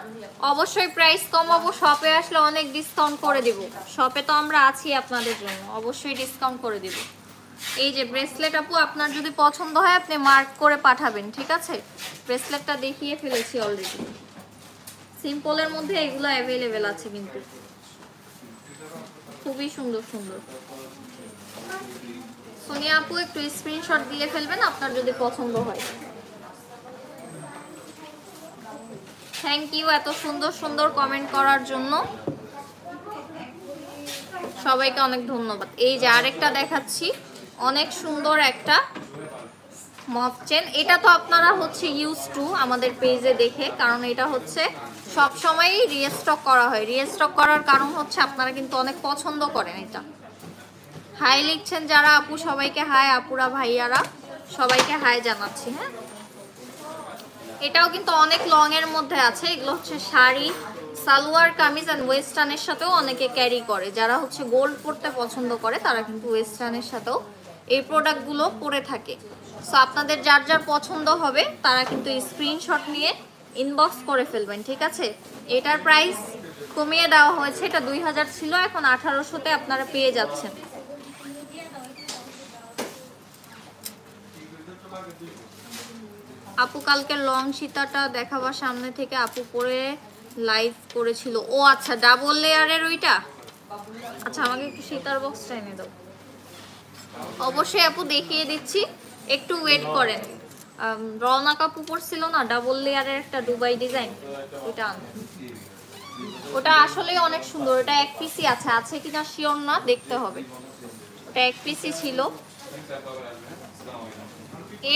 অবশ্যই প্রাইস কমাবো, শপে আসলে অনেক ডিসকাউন্ট করে দিব। শপে তো আমরা আছি আপনাদের জন্য, অবশ্যই ডিসকাউন্ট করে দিব। এই যে ব্রেসলেট আপু, আপনার যদি পছন্দ হয় আপনি মার্ক করে পাঠাবেন, ঠিক আছে। ব্রেসলেটটা দেখিয়ে ফেলেছি অলরেডি। সিম্পলের মধ্যে এগুলো অ্যাভেলেবেল আছে কিন্তু খুবই সুন্দর সুন্দর। সোনিয়া আপু একটু স্ক্রিনশট দিয়ে ফেলবেন আপনার যদি পছন্দ হয়। থ্যাংক ইউ এত সুন্দর সুন্দর কমেন্ট করার জন্য, সবাইকে অনেক ধন্যবাদ। এই যে আরেকটা দেখাচ্ছি, অনেক সুন্দর একটা মফ চেন। এটা তো আপনারা হচ্ছে ইউজ টু আমাদের পেজে দেখে, কারণ এটা হচ্ছে সব সময়ই রিস্টক করা হয়। রিস্টক করার কারণ হচ্ছে আপনারা কিন্তু অনেক পছন্দ করেন এটা। হাই লিখছেন যারা আপু, সবাইকে হাই। আপুরা ভাইয়ারা সবাইকে হাই জানাচ্ছি। হ্যাঁ, এটাও কিন্তু অনেক লং এর মধ্যে আছে। এগুলো হচ্ছে শাড়ি, সালোয়ার কামিজ এন্ড ওয়েস্টার্নের সাথেও অনেকে ক্যারি করে। যারা হচ্ছে গোল্ড পরতে পছন্দ করে তারা কিন্তু ওয়েস্টার্নের সাথেও এই প্রোডাক্টগুলো পরে থাকে। সো আপনাদের যার যার পছন্দ হবে তারা কিন্তু স্ক্রিনশট নিয়ে ইনবক্স করে ফেলবেন, ঠিক আছে। এটার প্রাইস কমিয়ে দেওয়া হয়েছে, এটা 2000 ছিল, এখন 1800-তে আপনারা পেয়ে যাচ্ছেন। আপু কালকে লং সীতাটা দেখাবার সামনে থেকে আপু পরে লাইভ করেছিল। ও আচ্ছা, ডাবল লেয়ারের ওইটা। আচ্ছা, আমাকে একটু সীতার বক্সটা এনে দাও। অবশ্যই আপু দেখিয়ে দিচ্ছি, একটু ওয়েট করেন। রওনা কাপু পরছিল না ডাবল লেয়ারের একটা দুবাই ডিজাইন, ওটা ওটা আসলে অনেক সুন্দর। ওটা এক পিসি আছে কিনা শিওর না, দেখতে হবে। ওটা এক পিসি ছিল।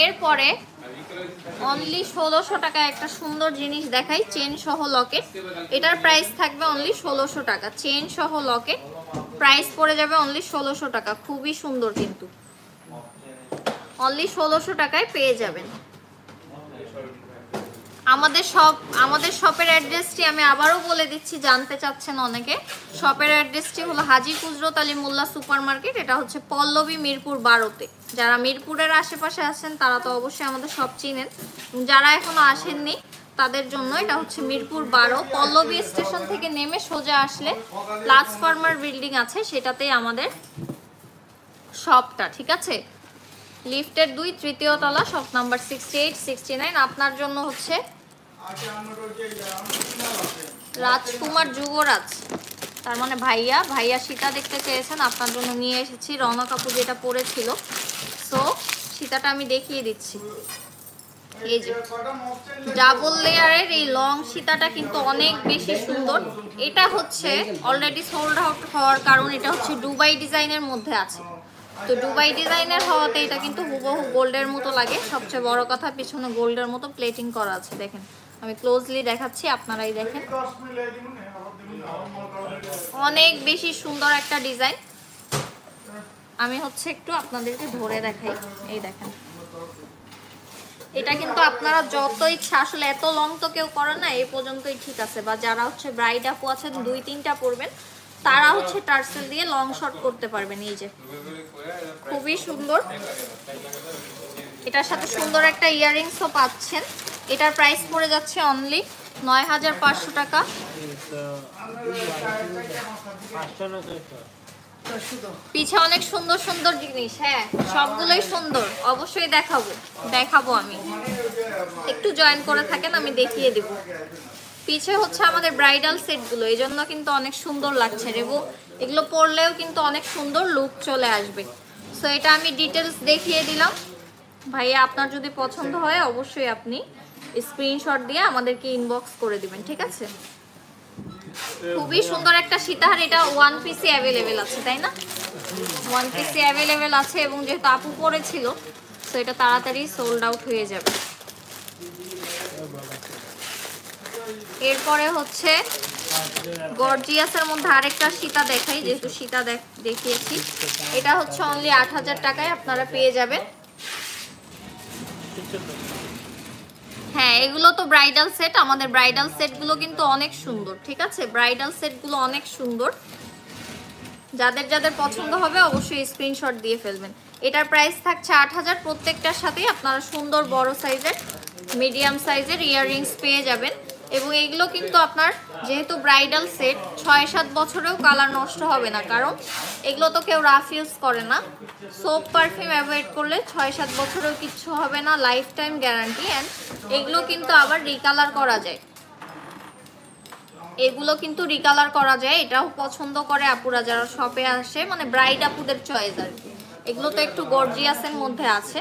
এরপরে অনলি 1600 টাকা একটা সুন্দর জিনিস দেখাই, চেন সহ লকেট। এটার প্রাইস থাকবে অনলি 1600 টাকা। চেন সহ লকেট প্রাইস পড়ে যাবে অনলি 1600 টাকা। খুবই সুন্দর, কিন্তু অনলি 1600 টাকায় পেয়ে যাবেন। আমাদের শপের অ্যাড্রেসটি আমি আবারও বলে দিচ্ছি, জানতে চাচ্ছেন অনেকে। শপের অ্যাড্রেসটি হলো হাজী কুজরত আলী মোল্লা সুপার মার্কেট। এটা হচ্ছে পল্লবী মিরপুর 12-তে। যারা মিরপুরের আশেপাশে আছেন তারা তো অবশ্যই আমাদের শপ চিনেন, যারা এখনো আসেননি তাদের জন্য এটা হচ্ছে মিরপুর 12 পল্লবী স্টেশন থেকে নেমে সোজা আসলে প্লাস ফার্মার বিল্ডিং আছে, সেটাতেই আমাদের শপটা। ঠিক আছে, লিফটের 2 তৃতীয় তলা, শপ নাম্বার 68 69। আপনার জন্য হচ্ছে রাজকুমার যুবরাজ, তার মানে ভাইয়া সীতা দেখতে চেয়েছেন, আপনার জন্য নিয়ে এসেছি। রওনা কাপড় যেটা পরেছিল, সো সীতাটা আমি দেখিয়ে দিচ্ছি। এই যে ডাবল লেয়ারের এই লং সীতাটা কিন্তু অনেক বেশি সুন্দর। এটা হচ্ছে অলরেডি সোল্ড আউট হওয়ার কারণ এটা হচ্ছে দুবাই ডিজাইনের মধ্যে আছে। তো দুবাই ডিজাইনের হওয়াতে এটা কিন্তু হুবহু গোল্ডের মতো লাগে। সবচেয়ে বড় কথা, পিছনে গোল্ডের মতো প্লেটিং করা আছে। দেখেন, আমি ক্লোজলি দেখাচ্ছি, আপনারাই দেখেন। অনেক বেশি সুন্দর একটা ডিজাইন। আমি হচ্ছে একটু আপনাদেরকে ধরে দেখাই। এই দেখেন, এটা কিন্তু আপনারা যত ইচ্ছা, আসলে এত লং তো কেউ করে না, এই পর্যন্তই ঠিক আছে। বা যারা হচ্ছে ব্রাইড আপু আছেন 2-3টা পরবেন, তারা হচ্ছে টার্সেল দিয়ে লং শর্ট করতে পারবেন। এই যে খুবই সুন্দর, এটার সাথে সুন্দর একটা ইয়াররিংসও পাচ্ছেন। এটার প্রাইস পড়ে যাচ্ছে অনলি 9500 টাকা। পিছে অনেক সুন্দর সুন্দর জিনিস, হ্যাঁ সবগুলোই সুন্দর, অবশ্যই দেখাবো আমি। একটু জয়েন করে থাকেন, আমি দেখিয়ে দেব। পিছে হচ্ছে আমাদের ব্রাইডাল সেটগুলো, এই জন্য কিন্তু অনেক সুন্দর লাগছে, এবং এগুলো পরলেও কিন্তু অনেক সুন্দর লুক চলে আসবে। সো এটা আমি ডিটেলস দেখিয়ে দিলাম। ভাইয়া আপনার যদি পছন্দ হয় অবশ্যই আপনি স্ক্রিনশট দিয়ে আমাদেরকে ইনবক্স করে দিবেন, ঠিক আছে? খুবই সুন্দর একটা সীতাহার। এটা 1 পিসে অ্যাভেলেবেল আছে, তাই না? 1 পিসে অ্যাভেলেবেল আছে, এবং যেহেতু আপু পরেছিল সো এটা তাড়াতাড়ি সোল্ড আউট হয়ে যাবে। এরপরে হচ্ছে গর্জিয়াসের মধ্যে আরেকটা সীতা দেখাই, যেহেতু সীতা দেখিয়েছি। এটা হচ্ছে অনলি 8000 টাকায় আপনারা পেয়ে যাবেন। হ্যাঁ, এগুলো তো ব্রাইডাল সেট। আমাদের ব্রাইডাল সেটগুলো কিন্তু অনেক সুন্দর, ঠিক আছে? ব্রাইডাল সেটগুলো অনেক সুন্দর। যাদের পছন্দ হবে অবশ্যই স্ক্রিনশট দিয়ে ফেলবেন। এটার প্রাইস থাকছে 8000। প্রত্যেকটার সাথেই আপনারা সুন্দর বড় সাইজের, মিডিয়াম সাইজের ইয়াররিংস পেয়ে যাবেন। এবং এগুলো কিন্তু আপনার যেহেতু ব্রাইডাল সেট, 6-7 বছরেও কালার নষ্ট হবে না, কারণ এগুলো তো কেউ রাফ ইউজ করে না। সোপ পারফিউম অ্যাভয়েড করলে 6-7 বছরেও কিচ্ছু হবে না, লাইফ টাইম গ্যারান্টি। অ্যান্ড এগুলো কিন্তু আবার রিকালার করা যায়, এগুলো কিন্তু রিকালার করা যায়। এটাও পছন্দ করে আপুরা যারা শপে আসে, মানে ব্রাইড আপুদের চয়েস আর কি। এগুলো তো একটু গর্জিয়াসের মধ্যে আছে।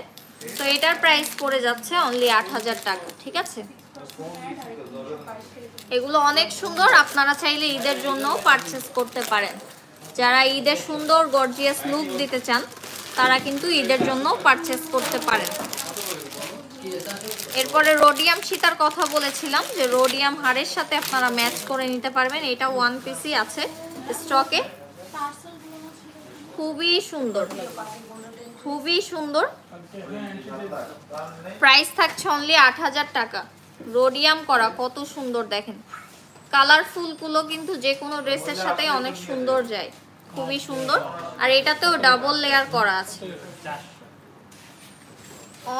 তো এটার প্রাইস পড়ে যাচ্ছে অনলি 8000 টাকা, ঠিক আছে? এগুলো অনেক সুন্দর, আপনারা চাইলে ঈদের জন্যও পারচেস করতে পারেন। যারা ঈদে সুন্দর গর্জিয়াস লুক দিতে চান তারা কিন্তু ঈদের জন্য পারচেস করতে পারেন। এরপরে রোডিয়াম সীতার কথা বলেছিলাম, যে রোডিয়াম হারের সাথে আপনারা ম্যাচ করে নিতে পারবেন। এটা 1 পিসই আছে স্টকে। খুবই সুন্দর, খুবই সুন্দর। প্রাইস থাকছে অনলি 8000 টাকা। রোডিয়াম করা, কত সুন্দর দেখেন। কালারফুলগুলো কিন্তু যে কোনো ড্রেসের সাথে অনেক সুন্দর যায়, খুবই সুন্দর। আর এটাতেও ডাবল লেয়ার করা আছে,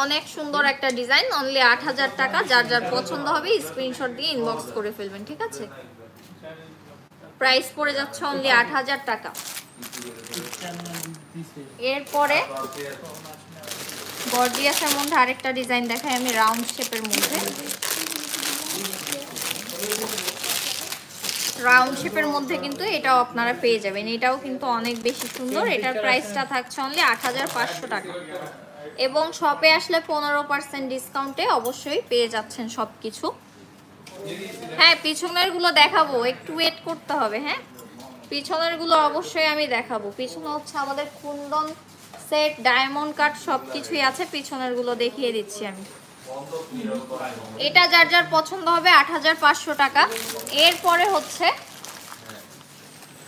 অনেক সুন্দর একটা ডিজাইন। অনলি 8000 টাকা। যার পছন্দ হবে স্ক্রিনশট দিয়ে ইনবক্স করে ফেলবেন, ঠিক আছে? প্রাইস পড়ে যাচ্ছে অনলি 8000 টাকা। এরপরে গর্জিয়াসের মধ্যে আরেকটা ডিজাইন দেখাই আমি, রাউন্ড শেপের মধ্যে। রাউন্ড শেপের মধ্যে কিন্তু এটাও আপনারা পেয়ে যাবেন। এটাও কিন্তু অনেক বেশি সুন্দর। এটার প্রাইসটা থাকছে অনলি 8500 টাকা। এবং শপে আসলে 15% ডিসকাউন্টে অবশ্যই পেয়ে যাচ্ছেন সবকিছু। হ্যাঁ, পিছনের গুলো দেখাবো, একটু ওয়েট করতে হবে। হ্যাঁ, পিছনের গুলো অবশ্যই আমি দেখাবো। পিছনে হচ্ছে আমাদের কুন্দন সেট, ডায়মন্ড কাট সবকিছুই আছে। পিছনের গুলো দেখিয়ে দিচ্ছি আমি। এটা যার যার পছন্দ হবে 8500 টাকা। এরপরে হচ্ছে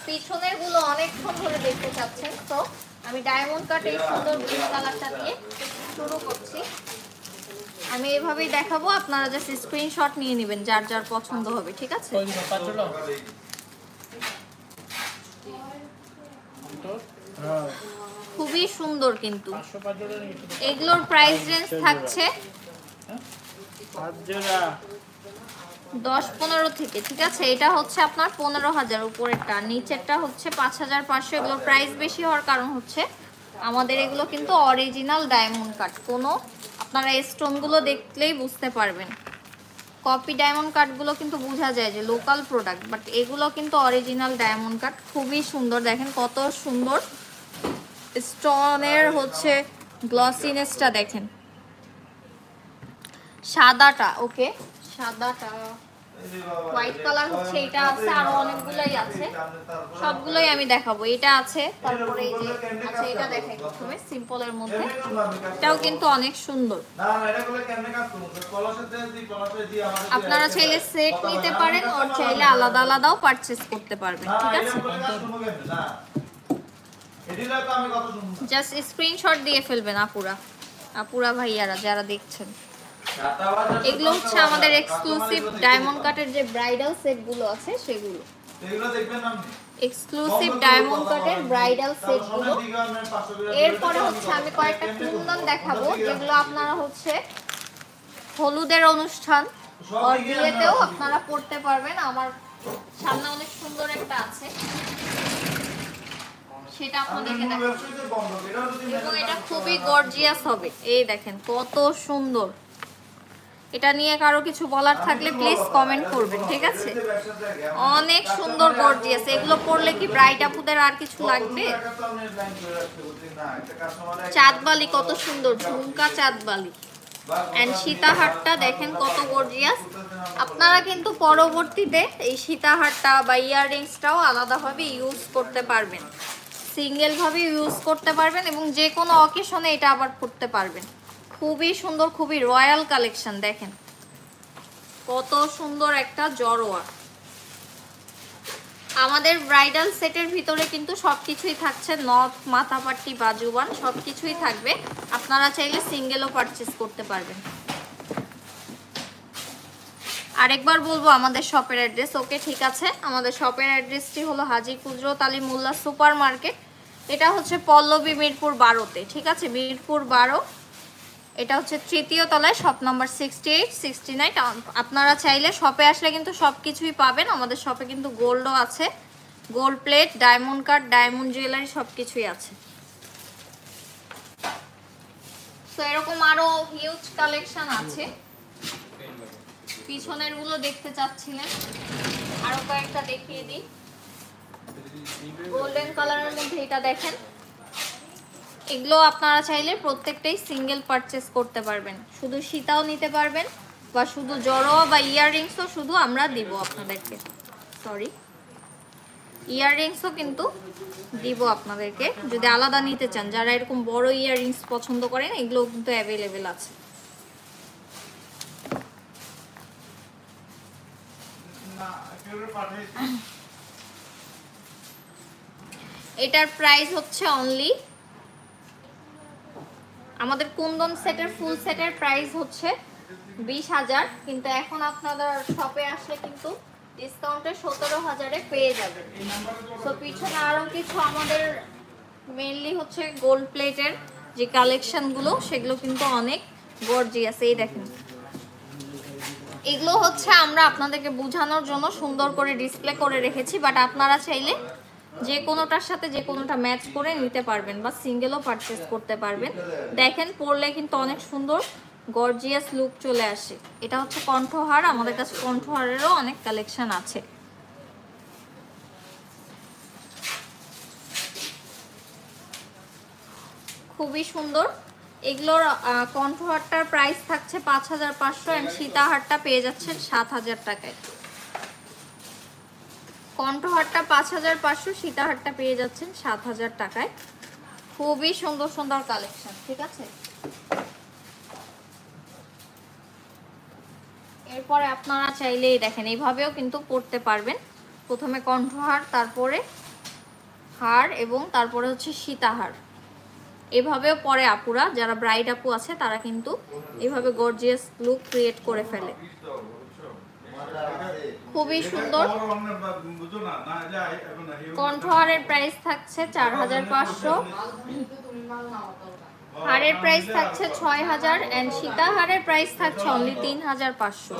পিছনের গুলো অনেকক্ষণ ধরে দেখতে চাচ্ছেন, তো আমি ডায়মন্ড কাট এই সুন্দর গ্রিন কালারটা দিয়ে শুরু করছি। আমি এভাবেই দেখাবো, আপনারা জাস্ট স্ক্রিনশট নিয়ে নেবেন যার যার পছন্দ হবে, ঠিক আছে? খুবই সুন্দর, কিন্তু এগুলোর প্রাইস রেঞ্জ থাকছে 10-15 থেকে, ঠিক আছে? এটা হচ্ছে আপনার 15,000 উপরেরটা, নিচেরটা হচ্ছে 5,500। এগুলোর প্রাইস বেশি হওয়ার কারণ হচ্ছে আমাদের এগুলো কিন্তু অরিজিনাল ডায়মন্ড কাট। কোনো আপনারা স্টোনগুলো দেখলেই বুঝতে পারবেন। কপি ডায়মন্ড কাটগুলো কিন্তু বোঝা যায় যে লোকাল প্রোডাক্ট, বাট এগুলো কিন্তু অরিজিনাল ডায়মন্ড কাট। খুবই সুন্দর, দেখেন কত সুন্দর স্টোনের হচ্ছে গ্লসিনেসটা দেখেন। সাদাটা ওকে, সাদাটা হোয়াইট কালার হচ্ছে, এটা আছে, আরো অনেকগুলোই আছে, সবগুলোই আমি দেখাবো। এটা আছে, তারপরে এই যে আচ্ছা এটা দেখাই প্রথমে সিম্পলের মধ্যে, এটাও কিন্তু অনেক সুন্দর। আপনারা চাইলে সেট নিতে পারেন, আর চাইলে আলাদা আলাদাও পারচেজ করতে পারবেন, ঠিক আছে? জাস্ট স্ক্রিনশট দিয়ে ফেলবেন আপুরা ভাইয়ারা যারা দেখছেন। এগুলো হচ্ছে আমাদের এক্সক্লুসিভ ডায়মন্ড কাটের যে ব্রাইডাল সেটগুলো আছে সেগুলো, এক্সক্লুসিভ ডায়মন্ড কাটের ব্রাইডাল সেটগুলো। এরপরে হচ্ছে আমি কয়েকটা কুন্দন দেখাবো যেগুলো আপনারা হচ্ছে হলুদের অনুষ্ঠান আর বিয়েতেও আপনারা পড়তে পারবেন। আমার সামনে অনেক সুন্দর একটা আছে, সেটা আপনাদেরকে দেখাবো, এবং এটা খুবই গর্জিয়াস হবে। এই দেখেন কত সুন্দর। এটা নিয়ে কারো কিছু বলার থাকলে প্লিজ কমেন্ট করবেন, ঠিক আছে? অনেক সুন্দর গর্জিয়াস। এগুলো পরলে কি ব্রাইড আপুদের আর কিছু লাগবে? চাঁদবালি কত সুন্দর, ঝুমকা চাঁদবালি এন্ড সীতাহারটা দেখেন কত গর্জিয়াস। আপনারা কিন্তু পরবর্তীতে এই সীতাহারটা বা ইয়াররিংসটাও আলাদাভাবে ইউজ করতে পারবেন, সিঙ্গেল ভাবে ইউজ করতে পারবেন, এবং যে কোনো অকেশনে এটা আবার পরতে পারবেন। খুবই সুন্দর, খুবই রয়্যাল কালেকশন। দেখেন কত সুন্দর একটা জড়োয়া। আমাদের ব্রাইডাল সেটের ভিতরে কিন্তু সবকিছুই থাকছে, নথ, মাথাপাট্টি, বাজুবান সবকিছুই থাকবে। আপনারা চাইলে সিঙ্গেলও পারচেজ করতে পারবেন। আরেকবার বলবো আমাদের শপের অ্যাড্রেস, ওকে ঠিক আছে? আমাদের শপের অ্যাড্রেসটি হলো হাজী কুদরত আলী মোল্লা সুপার মার্কেট। এটা হচ্ছে পল্লবী মিরপুর 12-তে, ঠিক আছে? মিরপুর 12, এটা হচ্ছে 3য় তলায়, শপ নাম্বার 68, 69। আপনারা চাইলে শপে আসলে কিন্তু সব কিছুই পাবেন। আমাদের শপে কিন্তু গোল্ডও আছে, gold plate, diamond cut, diamond jewellery সব কিছুই আছে। তো এরকম আরো হিউজ কালেকশন আছে। পিছনের গুলো দেখতে চাচ্ছিলেন, আরো কয়েকটা দেখিয়ে দিই। গোল্ডেন কালারের মধ্যে এটা দেখেন, এগুলো আপনারা চাইলে প্রত্যেকটাই সিঙ্গেল পারচেজ করতে পারবেন। শুধু সীতাও নিতে পারবেন, বা শুধু জড়োয়া বা ইয়াররিংসও শুধু আমরা দিব আপনাদেরকে। সরি, ইয়াররিংসও কিন্তু দিব আপনাদেরকে যদি আলাদা নিতে চান। যারা এরকম বড় ইয়াররিংস পছন্দ করেন, এগুলো কিন্তু অ্যাভেলেবেল আছে। এটার প্রাইস হচ্ছে অনলি, আমাদের কুন্দন সেটের ফুল সেটের প্রাইস হচ্ছে 20,000, কিন্তু এখন আপনাদের শপে আসলে কিন্তু ডিসকাউন্টে 17,000-এ পেয়ে যাবেন। তো পিছনে আরো কিছু আমাদের মেইনলি হচ্ছে গোল্ড প্লেটের যে কালেকশনগুলো, সেগুলো কিন্তু অনেক গর্জিয়াস। এই দেখেন, এগুলো হচ্ছে আমরা আপনাদেরকে বোঝানোর জন্য সুন্দর করে ডিসপ্লে করে রেখেছি, বাট আপনারা চাইলে যে কোনোটার সাথে যে কোনোটা ম্যাচ করে নিতে পারবেন, বা সিঙ্গেলও পারচেজ করতে পারবেন। দেখেন পরলে কিন্তু অনেক সুন্দর গর্জিয়াস লুক চলে আসে। এটা হচ্ছে কণ্ঠহার, আমাদের কাছে কণ্ঠহারেরও অনেক কালেকশন আছে। খুবই সুন্দর। এগুলোর কণ্ঠহারটার প্রাইস থাকছে 5500 এন্ড সীতাহারটা পেয়ে যাচ্ছেন 7000 টাকায়। কণ্ঠহারটা 5500, সীতাহারটা পেয়ে যাচ্ছেন 7000 টাকায়। খুবই সুন্দর সুন্দর কালেকশন, ঠিক আছে। এরপরে আপনারা চাইলেই দেখেন এইভাবেও কিন্তু পরতে পারবেন। প্রথমে কণ্ঠহার, তারপরে হার এবং তারপরে হচ্ছে সীতাহার। এভাবেও পরে আপুরা, যারা ব্রাইড আপু আছে তারা কিন্তু এভাবে গর্জিয়াস লুক ক্রিয়েট করে ফেলে। খুবই সুন্দর। কণ্ঠহারের প্রাইস থাকছে 4500, হারের প্রাইস থাকছে 6000 এন্ড সীতাহারের প্রাইস থাকছে অনলি 3500।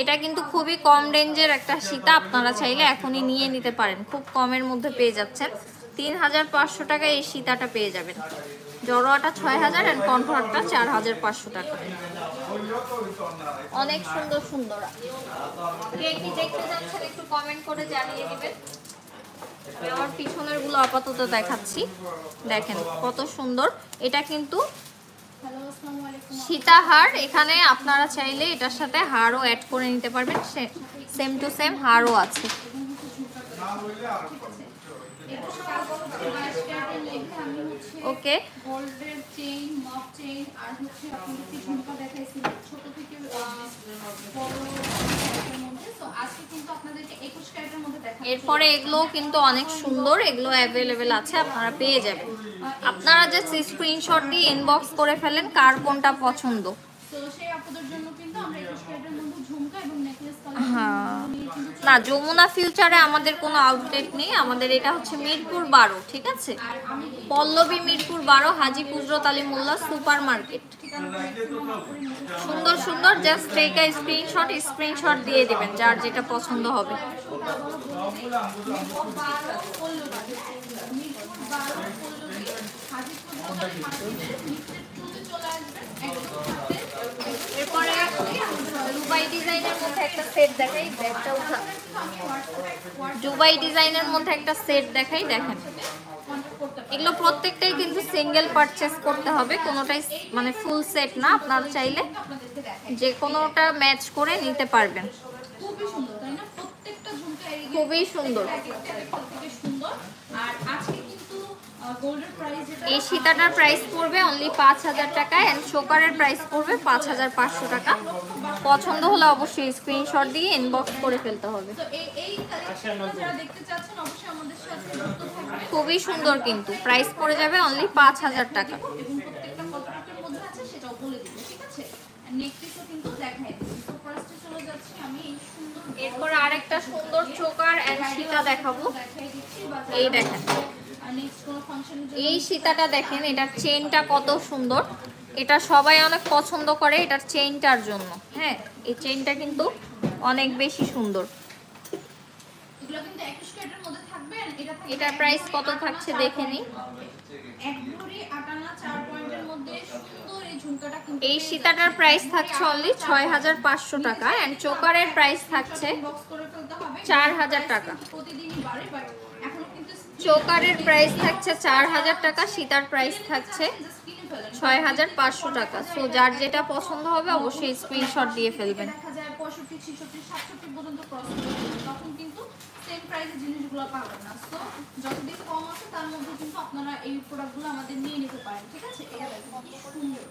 এটা কিন্তু খুবই কম রেঞ্জের একটা সীতা, আপনারা চাইলে এখনই নিয়ে নিতে পারেন, খুব কমের মধ্যে পেয়ে যাচ্ছেন। 3500 টাকায় এই সীতাটা পেয়ে যাবেন। জড়োয়াটা 6000 এন্ড কণ্ঠহারটা 4500 টাকা। অনেক সুন্দর সুন্দর। কে কি দেখতে যাচ্ছেন একটু কমেন্ট করে জানিয়ে দিবেন। আমি আমার পিছনের গুলো আপাতত দেখাচ্ছি, দেখেন কত সুন্দর। এটা কিন্তু সীতাহার, এখানে আপনারা চাইলে এটার সাথে হারও অ্যাড করে নিতে পারবেন, সেম টু সেম হারও আছে। ওকে, গোল্ডের চেইন, মক চেইন আর হচ্ছে আপনাদের ঝুমকা দেখাইছিলাম ছোট থেকে বড় ক্যারেটের মধ্যে। তো আজকে কিন্তু আপনাদেরকে 21 ক্যারেটের মধ্যে দেখাবো। এরপরে এগুলো কিন্তু অনেক সুন্দর, এগুলো অ্যাভেলেবেল আছে, আপনারা পেয়ে যাবেন। আপনারা জাস্ট স্ক্রিনশট দিয়ে ইনবক্স করে ফেলেন কার কোনটা পছন্দ। তো সেই আপুদের জন্য কিন্তু আমরা 21 ক্যারেটের মধ্যে ঝুমকা এবং নেকলেস হ্যাঁ, না যমুনা ফিউচারে আমাদের কোনো আউটলেট নেই, আমাদের এটা হচ্ছে মিরপুর 12, ঠিক আছে। পল্লবী মিরপুর 12, হাজী কুদরত আলী মোল্লা সুপার মার্কেট। সুন্দর সুন্দর, জাস্ট টেক আ স্ক্রিনশট দিয়ে দিবেন যার যেটা পছন্দ হবে। এরপরে দুবাই ডিজাইনের মধ্যে একটা সেট দেখাই, ব্যাগটা উঠা। দুবাই ডিজাইনের মধ্যে একটা সেট দেখাই, দেখেন এগুলো প্রত্যেকটাই কিন্তু সিঙ্গেল পারচেজ করতে হবে, কোনোটাই মানে ফুল সেট না। আপনারা চাইলে যে কোনোটা ম্যাচ করে নিতে পারবেন। খুবই সুন্দর, তাই না? প্রত্যেকটা ঝুমকা খুবই সুন্দর। সুন্দর। আর আজকে কিন্তু গোল্ডের প্রাইস এই সীতাটার প্রাইস পড়বে অনলি 5000 টাকা এন্ড চোকারের প্রাইস পড়বে 5500 টাকা। পছন্দ হলে অবশ্যই স্ক্রিনশট দিয়ে ইনবক্স করে ফেলতে হবে। তো এই কালেকশনটা যারা দেখতে চাচ্ছেন অবশ্যই আমাদের সাথে যুক্ত থাকবেন। খুবই সুন্দর, কিন্তু প্রাইস পড়ে যাবে অনলি 5000 টাকা। এবং প্রত্যেকটা কত টাকার মধ্যে আছে সেটাও বলে দিব, ঠিক আছে। নেকলেসও কিন্তু দেখাই দিচ্ছি। তো ফার্স্টে চলে যাচ্ছি আমি এই সুন্দর, এরপর আরেকটা সুন্দর চোকার এন্ড সীতা দেখাবো। দেখাই দিচ্ছি। এই দেখেন আর নেক্সট কোন ফাংশনের জন্য এই সীতাটা দেখেন, এটার চেইনটা কত সুন্দর। এটা সবাই অনেক পছন্দ করে এটার চেইনটার জন্য। হ্যাঁ, এই চেইনটা কিন্তু অনেক বেশি সুন্দর। এগুলো কিন্তু 21 ক্যারেটের মধ্যে থাকবে। এটার প্রাইস কত থাকছে দেখে নিই। এক ভরি 8 আনা 4 পয়েন্টের মধ্যে সুন্দর এই ঝুমকাটা কিন্তু এই সীতাটার প্রাইস থাকছে অনলি 6500 টাকা এন্ড চোকারের প্রাইস থাকছে বক্স করে ফেলতে হবে। 4000 টাকা। প্রতিদিনই বাড়ে, বাট এখনো কিন্তু চোকারের প্রাইস থাকছে 4000 টাকা, সীতার প্রাইস থাকছে জাস্ট কিনে ফেলেন। 6500 টাকা। সো যার যেটা পছন্দ হবে অবশ্যই স্ক্রিনশট দিয়ে ফেলবেন। দেখা যায় 65, 66, 67 পর্যন্ত ক্রস করে, তখন কিন্তু সেম প্রাইসে জিনিসগুলো পাবেন না। সো যতদিন কম আছে তার মধ্যে কিন্তু আপনারা এই প্রোডাক্টগুলো আমাদের নিয়ে নিতে পারেন, ঠিক আছে। এটা দেখুন কি সুন্দর,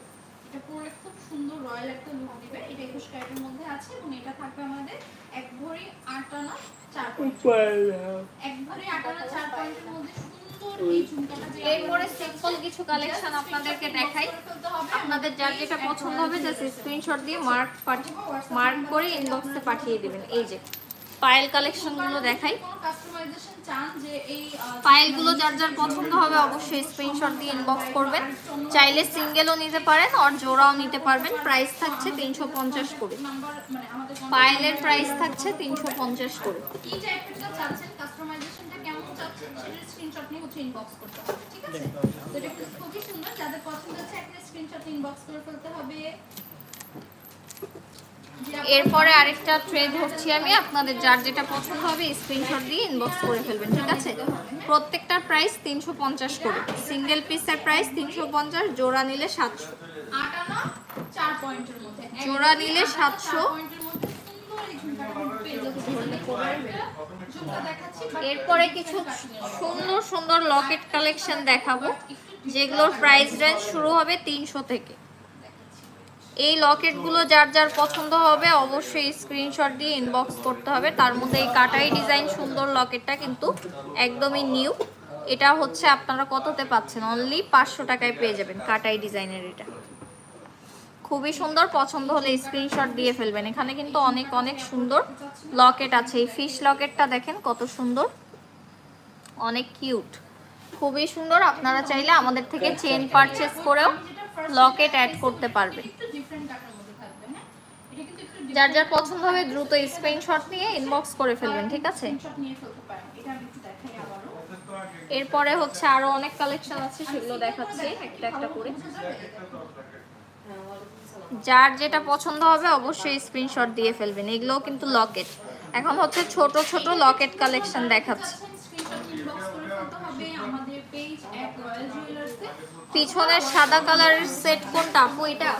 এটা পরে খুব সুন্দর রয়্যাল একটা লুক দিবে। এটা 21 ক্যারেটের মধ্যে আছে এবং এটা থাকবে আমাদের এক ভরি 8 আনা 4 পয়েন্ট। এক ভরি 8 আনা 4 পয়েন্টের মধ্যে সুন্দর এই ঝুমকাটা। যে এরপরে সিম্পল কিছু কালেকশন আপনাদেরকে দেখাই। আপনাদের যার যেটা পছন্দ হবে জাস্ট স্ক্রিনশট দিয়ে মার্ক করে ইনবক্সে পাঠিয়ে দিবেন। এই যে পায়েল কালেকশনগুলো দেখাই। কোনো কাস্টমাইজেশন চান যে এই পায়েলগুলো যার যার পছন্দ হবে অবশ্যই স্ক্রিনশট দিয়ে ইনবক্স করবেন। চাইলে সিঙ্গেলও নিতে পারেন আর জোড়াও নিতে পারবেন। প্রাইস থাকছে 350 করে। নাম্বার মানে আমাদের পায়েলের প্রাইস থাকছে 350 করে। কি টাইপেরটা চাচ্ছেন, কাস্টমাইজেশনটা কেমন চাচ্ছেন সেটার স্ক্রিনশট নিয়ে হচ্ছে ইনবক্স করতে হবে, ঠিক আছে। তো এটা কিন্তু খুবই সুন্দর, যাদের পছন্দ হচ্ছে একটা স্ক্রিনশট ইনবক্স করে ফেলতে হবে। এরপরে আরেকটা ট্রে ধরছি আমি, আপনাদের যার যেটা পছন্দ হবে স্ক্রিনশট দিয়ে ইনবক্স করে ফেলবেন, ঠিক আছে? প্রত্যেকটার প্রাইস 350 করে, সিঙ্গেল পিসের প্রাইস 350, জোড়া নিলে 700। আটানা 4 পয়েন্টের মধ্যে, জোড়া নিলে 700। এরপরে কিছু সুন্দর সুন্দর লকেট কালেকশন দেখাবো, যেগুলোর প্রাইস রেঞ্জ শুরু হবে 300 থেকে। এই লকেটগুলো যার যার পছন্দ হবে অবশ্যই স্ক্রিনশট দিয়ে ইনবক্স করতে হবে। তার মধ্যে এই কাটাই ডিজাইন সুন্দর লকেটটা কিন্তু একদমই নিউ। এটা হচ্ছে আপনারা কততে পাচ্ছেন? অনলি 500 টাকায় পেয়ে যাবেন কাটাই ডিজাইনের। এটা খুবই সুন্দর, পছন্দ হলে স্ক্রিনশট দিয়ে ফেলবেন। এখানে কিন্তু অনেক অনেক সুন্দর লকেট আছে। এই ফিশ লকেটটা দেখেন কত সুন্দর, অনেক কিউট, খুবই সুন্দর। আপনারা চাইলে আমাদের থেকে চেন পারচেজ করেও লকেট অ্যাড করতে পারবেন। যার যার পছন্দ হবে দ্রুত স্ক্রিনশট নিয়ে ইনবক্স করে ফেলবেন, ঠিক আছে? এরপরে হচ্ছে আরো অনেক কালেকশন আছে, সেগুলো দেখাচ্ছি একটা একটা করে। যার যেটা পছন্দ হবে অবশ্যই স্ক্রিনশট দিয়ে ফেলবেন। এগুলোও কিন্তু লকেট, এখন হচ্ছে ছোট ছোট লকেট কালেকশন দেখাচ্ছি। পিছনের সাদা কালারের সেট কোনটা আপু? এটা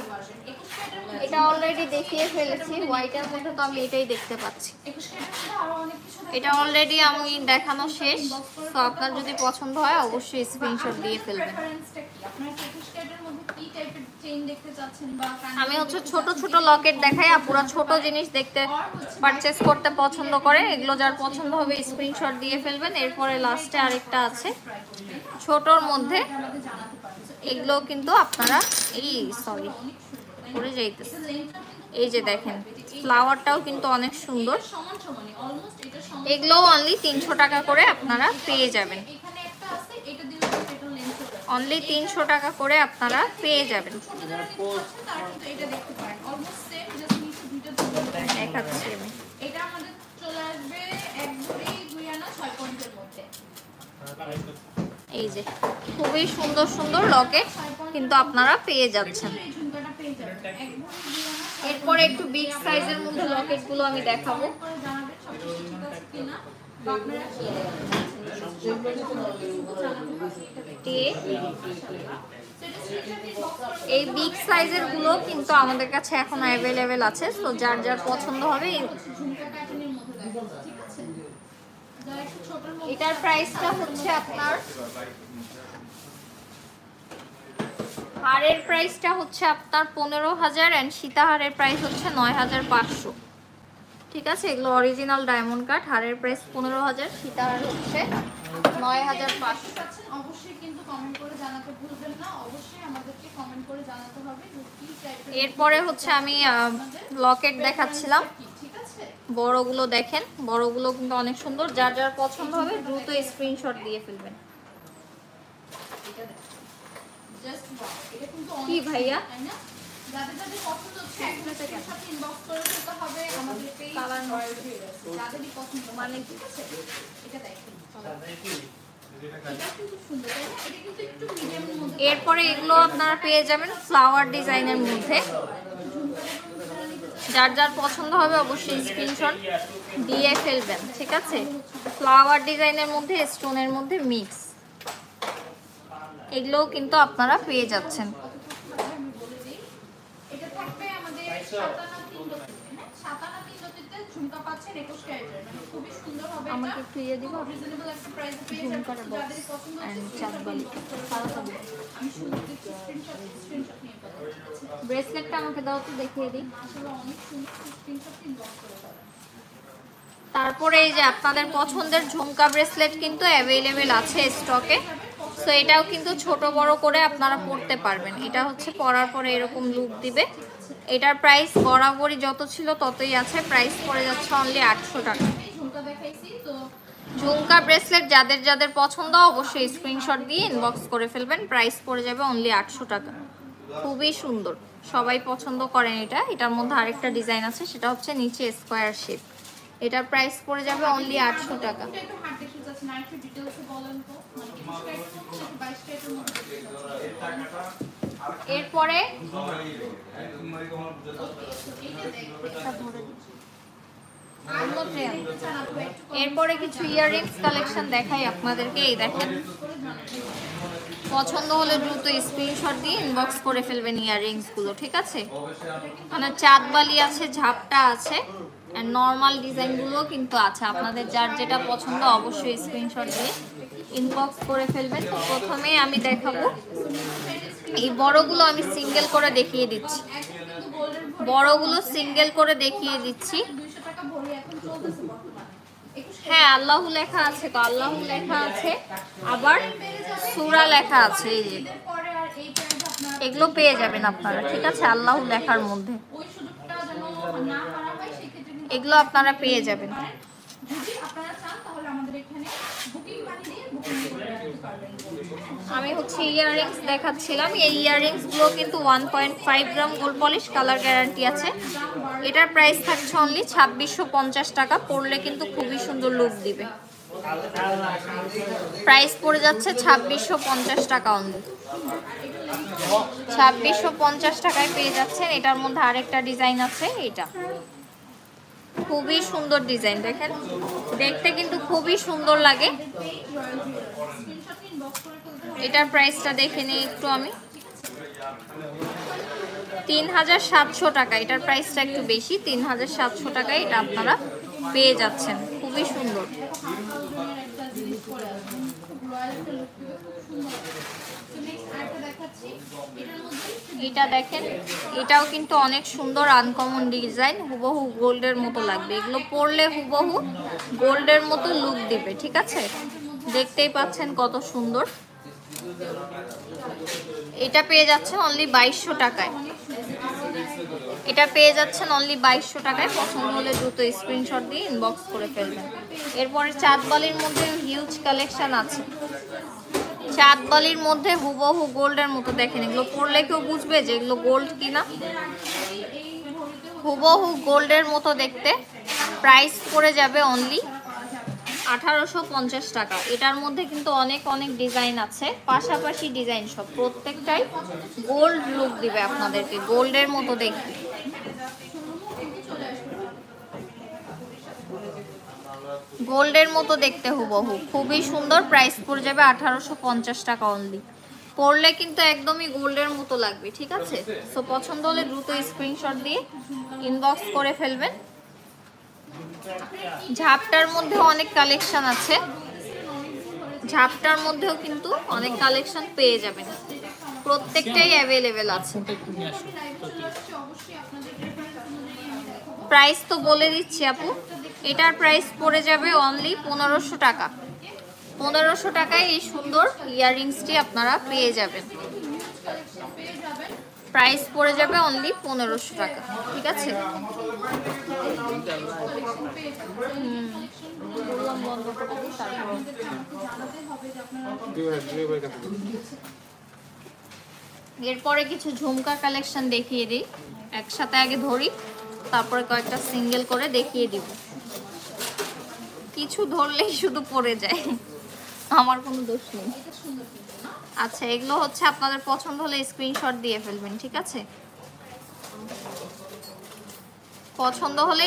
এটা অলরেডি দেখিয়ে ফেলেছি, হোয়াইটের মধ্যে তো আমি এটাই দেখতে পাচ্ছি। এটা অলরেডি আমি দেখানো শেষ, তো আপনার যদি পছন্দ হয় অবশ্যই স্ক্রিনশট দিয়ে ফেলবেন। আমি হচ্ছে ছোট ছোট লকেট দেখাই, আপুরা ছোট জিনিস দেখতে পারচেজ করতে পছন্দ করেন। এগুলো যার পছন্দ হবে স্ক্রিনশট দিয়ে ফেলবেন। এরপরে লাস্টে আরেকটা আছে ছোটর মধ্যে, এগুলো কিন্তু আপনারা পরে যাইতেছে। এই যে দেখেন ফ্লাওয়ারটাও কিন্তু অনেক সুন্দর। এগুলো অনলি 300 টাকা করে আপনারা পেয়ে যাবেন। অনলি 300 টাকা করে আপনারা পেয়ে যাবেন। দেখাচ্ছি আমি, এটা আমাদের চলে আসবে একদমই 2 আনা 6 পয়েন্টের মধ্যে। এই যে খুবই সুন্দর সুন্দর লকেট কিন্তু আপনারা পেয়ে যাচ্ছেন। এরপরে একটু বিগ সাইজের মধ্যে লকেটগুলো আমি দেখাবো। এই বিগ সাইজের গুলো কিন্তু আমাদের কাছে এখন অ্যাভেলেবেল আছে, তো যার যার পছন্দ হবে। এটার প্রাইসটা হচ্ছে আপনার, হারের প্রাইসটা হচ্ছে আপনার 15,000 এন্ড সীতাহারের প্রাইস হচ্ছে 9,500, ঠিক আছে? এগুলো অরিজিনাল ডায়মন্ড কাট। হারের প্রাইস 15,000, সীতাহার হচ্ছে 9,500। অবশ্যই কিন্তু কমেন্ট করে জানাতে ভুলবেন না, অবশ্যই আমাদেরকে কমেন্ট করে জানাতে হবে যে কি টাইপের। এরপরে হচ্ছে আমি লকেট দেখাচ্ছিলাম, বড়গুলো দেখেন, বড়গুলো কিন্তু অনেক সুন্দর। যার যার পছন্দ হবে দ্রুত স্ক্রিনশট দিয়ে ফেলবেন। কি ভাইয়া যাদের যাদের পছন্দ হচ্ছে একটা সাথে ইনবক্স করে ফেলতে হবে আমাদের পেজ। কালার যাদেরই পছন্দ মানে ঠিক আছে, এটা দেখেন এটা কিন্তু সুন্দর, তাই না? এটা কিন্তু একটু মিডিয়ামের মধ্যে। এরপরে এগুলো আপনারা পেয়ে যাবেন ফ্লাওয়ার ডিজাইনের মধ্যে। যার যার পছন্দ হবে অবশ্যই স্ক্রিনশট দিয়ে ফেলবেন, ঠিক আছে? ফ্লাওয়ার ডিজাইনের মধ্যে স্টোনের মধ্যে মিক্স, এগুলোও কিন্তু আপনারা পেয়ে যাচ্ছেন। এটা থাকবে আমাদের 57 ঝুমকা পাচ্ছেন 21 ক্যারেটের, মানে খুবই সুন্দর হবে। এটা আমাকে একটু ইয়ে দিব, রিজনেবল একটা প্রাইসে পেয়ে যাবেন। যাদের পছন্দ হচ্ছে চাঁদবালি আমি শুধু স্ক্রিনশট নিয়ে ফেলবো। ব্রেসলেটটা আমাকে দাও তো, দেখিয়ে দিই। আসলে অনেক সুন্দর, স্ক্রিনশট ইনবক্স করে দেবেন। তারপরে এই যে আপনাদের পছন্দের ঝুমকা ব্রেসলেট কিন্তু অ্যাভেলেবেল আছে স্টকে। সো এটাও কিন্তু ছোট বড় করে আপনারা পরতে পারবেন। এটা হচ্ছে পরার পরে এরকম লুক দিবে। এটার প্রাইস বরাবরই যত ছিল ততই আছে, প্রাইস পড়ে যাচ্ছে অনলি 800 টাকা। ঝুমকা দেখাইছি তো, ঝুমকা ব্রেসলেট যাদের যাদের পছন্দ অবশ্যই স্ক্রিনশট দিয়ে ইনবক্স করে ফেলবেন। প্রাইস পড়ে যাবে অনলি 800 টাকা। খুবই সুন্দর, সবাই পছন্দ করেন এটা। এটার মধ্যে আরেকটা ডিজাইন আছে, সেটা হচ্ছে নিচে স্কোয়ার শেপ। এটার প্রাইস পড়ে যাবে অনলি 800 টাকা। একটু হাত দেখে একটু জাস্ট নাইট্রি ডিটেইলসে বলেন তো মানে 21 ক্যারেট নাকি 22 ক্যারেটের মধ্যে এরপরে এরপরে কিছু ইয়াররিংস কালেকশন দেখাই আপনাদেরকে। এই দেখেন, পছন্দ হলে দ্রুত স্ক্রিনশট দিয়ে ইনবক্স করে ফেলবেন ইয়াররিংস গুলো, ঠিক আছে? মানে চাঁদবালি আছে, ঝাপটা আছে, আর নর্মাল ডিজাইনগুলোও কিন্তু আছে। আপনাদের যার যেটা পছন্দ অবশ্যই স্ক্রিনশট দিয়ে ইনবক্স করে ফেলবেন। তো প্রথমে আমি দেখাবো এই বড়গুলো, আমি সিঙ্গেল করে দেখিয়ে দিচ্ছি। বড়গুলো সিঙ্গেল করে দেখিয়ে দিচ্ছি। 200 টাকা ভরি এখন চলতেছে বর্তমানে। হ্যাঁ, আল্লাহু লেখা আছে, তো আল্লাহু লেখা আছে, আবার সূরা লেখা আছে। এই যে পরে আর এই প্রাইসে আপনারা এগুলো পেয়ে যাবেন আপনারা, ঠিক আছে? আল্লাহু লেখার মধ্যে ওই সুযোগটা যেন না হারা হয় সেক্ষেত্রে কিন্তু এগুলো আপনারা পেয়ে যাবেন। যদি আপনারা চান তাহলে আমাদের এখানে বুকিং মানি দিয়ে বুকিং করে রাখতে পারবেন। আমি হচ্ছে ইয়াররিংস দেখাচ্ছিলাম। এই ইয়াররিংস গুলো কিন্তু 1.5 গ্রাম গোল্ড পলিশ, কালার গ্যারান্টি আছে। এটার প্রাইস থাকছে অনলি 2650 টাকা। পরলে কিন্তু খুবই সুন্দর লুক দিবে। প্রাইস পড়ে যাচ্ছে 2650 টাকা অনলি। 2650 টাকায় পেয়ে যাচ্ছেন। এটার মধ্যে আরেকটা ডিজাইন আছে, এটা খুবই সুন্দর ডিজাইন, দেখেন দেখতে কিন্তু খুবই সুন্দর লাগে। এটার প্রাইসটা দেখে নিই একটু আমি, 3700 টাকা। এটার প্রাইসটা একটু বেশি, 3700 টাকায় এটা আপনারা পেয়ে যাচ্ছেন। খুবই সুন্দর। একটা জিনিস পরে আসবেন খুব রয়্যাল একটা লুক দিবে, খুব সুন্দর। তো নেক্সট আরেকটা দেখাচ্ছি, এটার মধ্যে এটা দেখেন, এটাও কিন্তু অনেক সুন্দর আনকমন ডিজাইন, হুবহু গোল্ডের মতো লাগবে। এগুলো পরলে হুবহু গোল্ডের মতো লুক দিবে, ঠিক আছে? দেখতেই পাচ্ছেন কত সুন্দর। এটা পেয়ে যাচ্ছেন অনলি 2200 টাকায়। এটা পেয়ে যাচ্ছেন অনলি 2200 টাকায়। পছন্দ হলে দ্রুত স্ক্রিনশট দিয়ে ইনবক্স করে ফেলবেন। এরপরে চাঁদবালির মধ্যে হিউজ কালেকশন আছে। চাঁদবালির মধ্যে হুবহু গোল্ডের মতো, দেখেন এগুলো পরলে কেউ বুঝবে যে এগুলো গোল্ড কিনা। হুবহু গোল্ডের মতো দেখতে। প্রাইস পড়ে যাবে অনলি 1850 টাকা। এটার মধ্যে কিন্তু অনেক অনেক ডিজাইন আছে, পাশাপাশি ডিজাইন সব, প্রত্যেকটাই গোল্ড লুক দিবে আপনাদেরকে, গোল্ডের মতো দেখতে। গোল্ডের মতো দেখতে হুবহু, খুবই সুন্দর। প্রাইস পড়ে যাবে 1850 টাকা অনলি। পরলে কিন্তু একদমই গোল্ডের মতো লাগবে, ঠিক আছে? সো পছন্দ হলে দ্রুত স্ক্রিনশট দিয়ে ইনবক্স করে ফেলবেন। ঝাপটার মধ্যে অনেক কালেকশন আছে, ঝাপটার মধ্যেও কিন্তু অনেক কালেকশন পেয়ে যাবেন। প্রত্যেকটাই অ্যাভেলেবেল আছে। প্রাইস তো বলে দিচ্ছি আপু, এটার প্রাইস পড়ে যাবে অনলি 1500 টাকা। 1500 টাকায় এই সুন্দর ইয়াররিংসটি আপনারা পেয়ে যাবেন। প্রাইস পড়ে যাবে অনলি 1500 টাকা, ঠিক আছে? এরপরে কিছু ঝুমকা কালেকশন দেখিয়ে দিই, একসাথে আগে ধরি, তারপরে কয়েকটা সিঙ্গেল করে দেখিয়ে দিব। কিছু ধরলেই শুধু পড়ে যায়, আমার কোনো দোষ নেই। আচ্ছা, এগুলো হচ্ছে আপনাদের পছন্দ হলে স্ক্রিনশট দিয়ে ফেলবেন, ঠিক আছে? পছন্দ হলে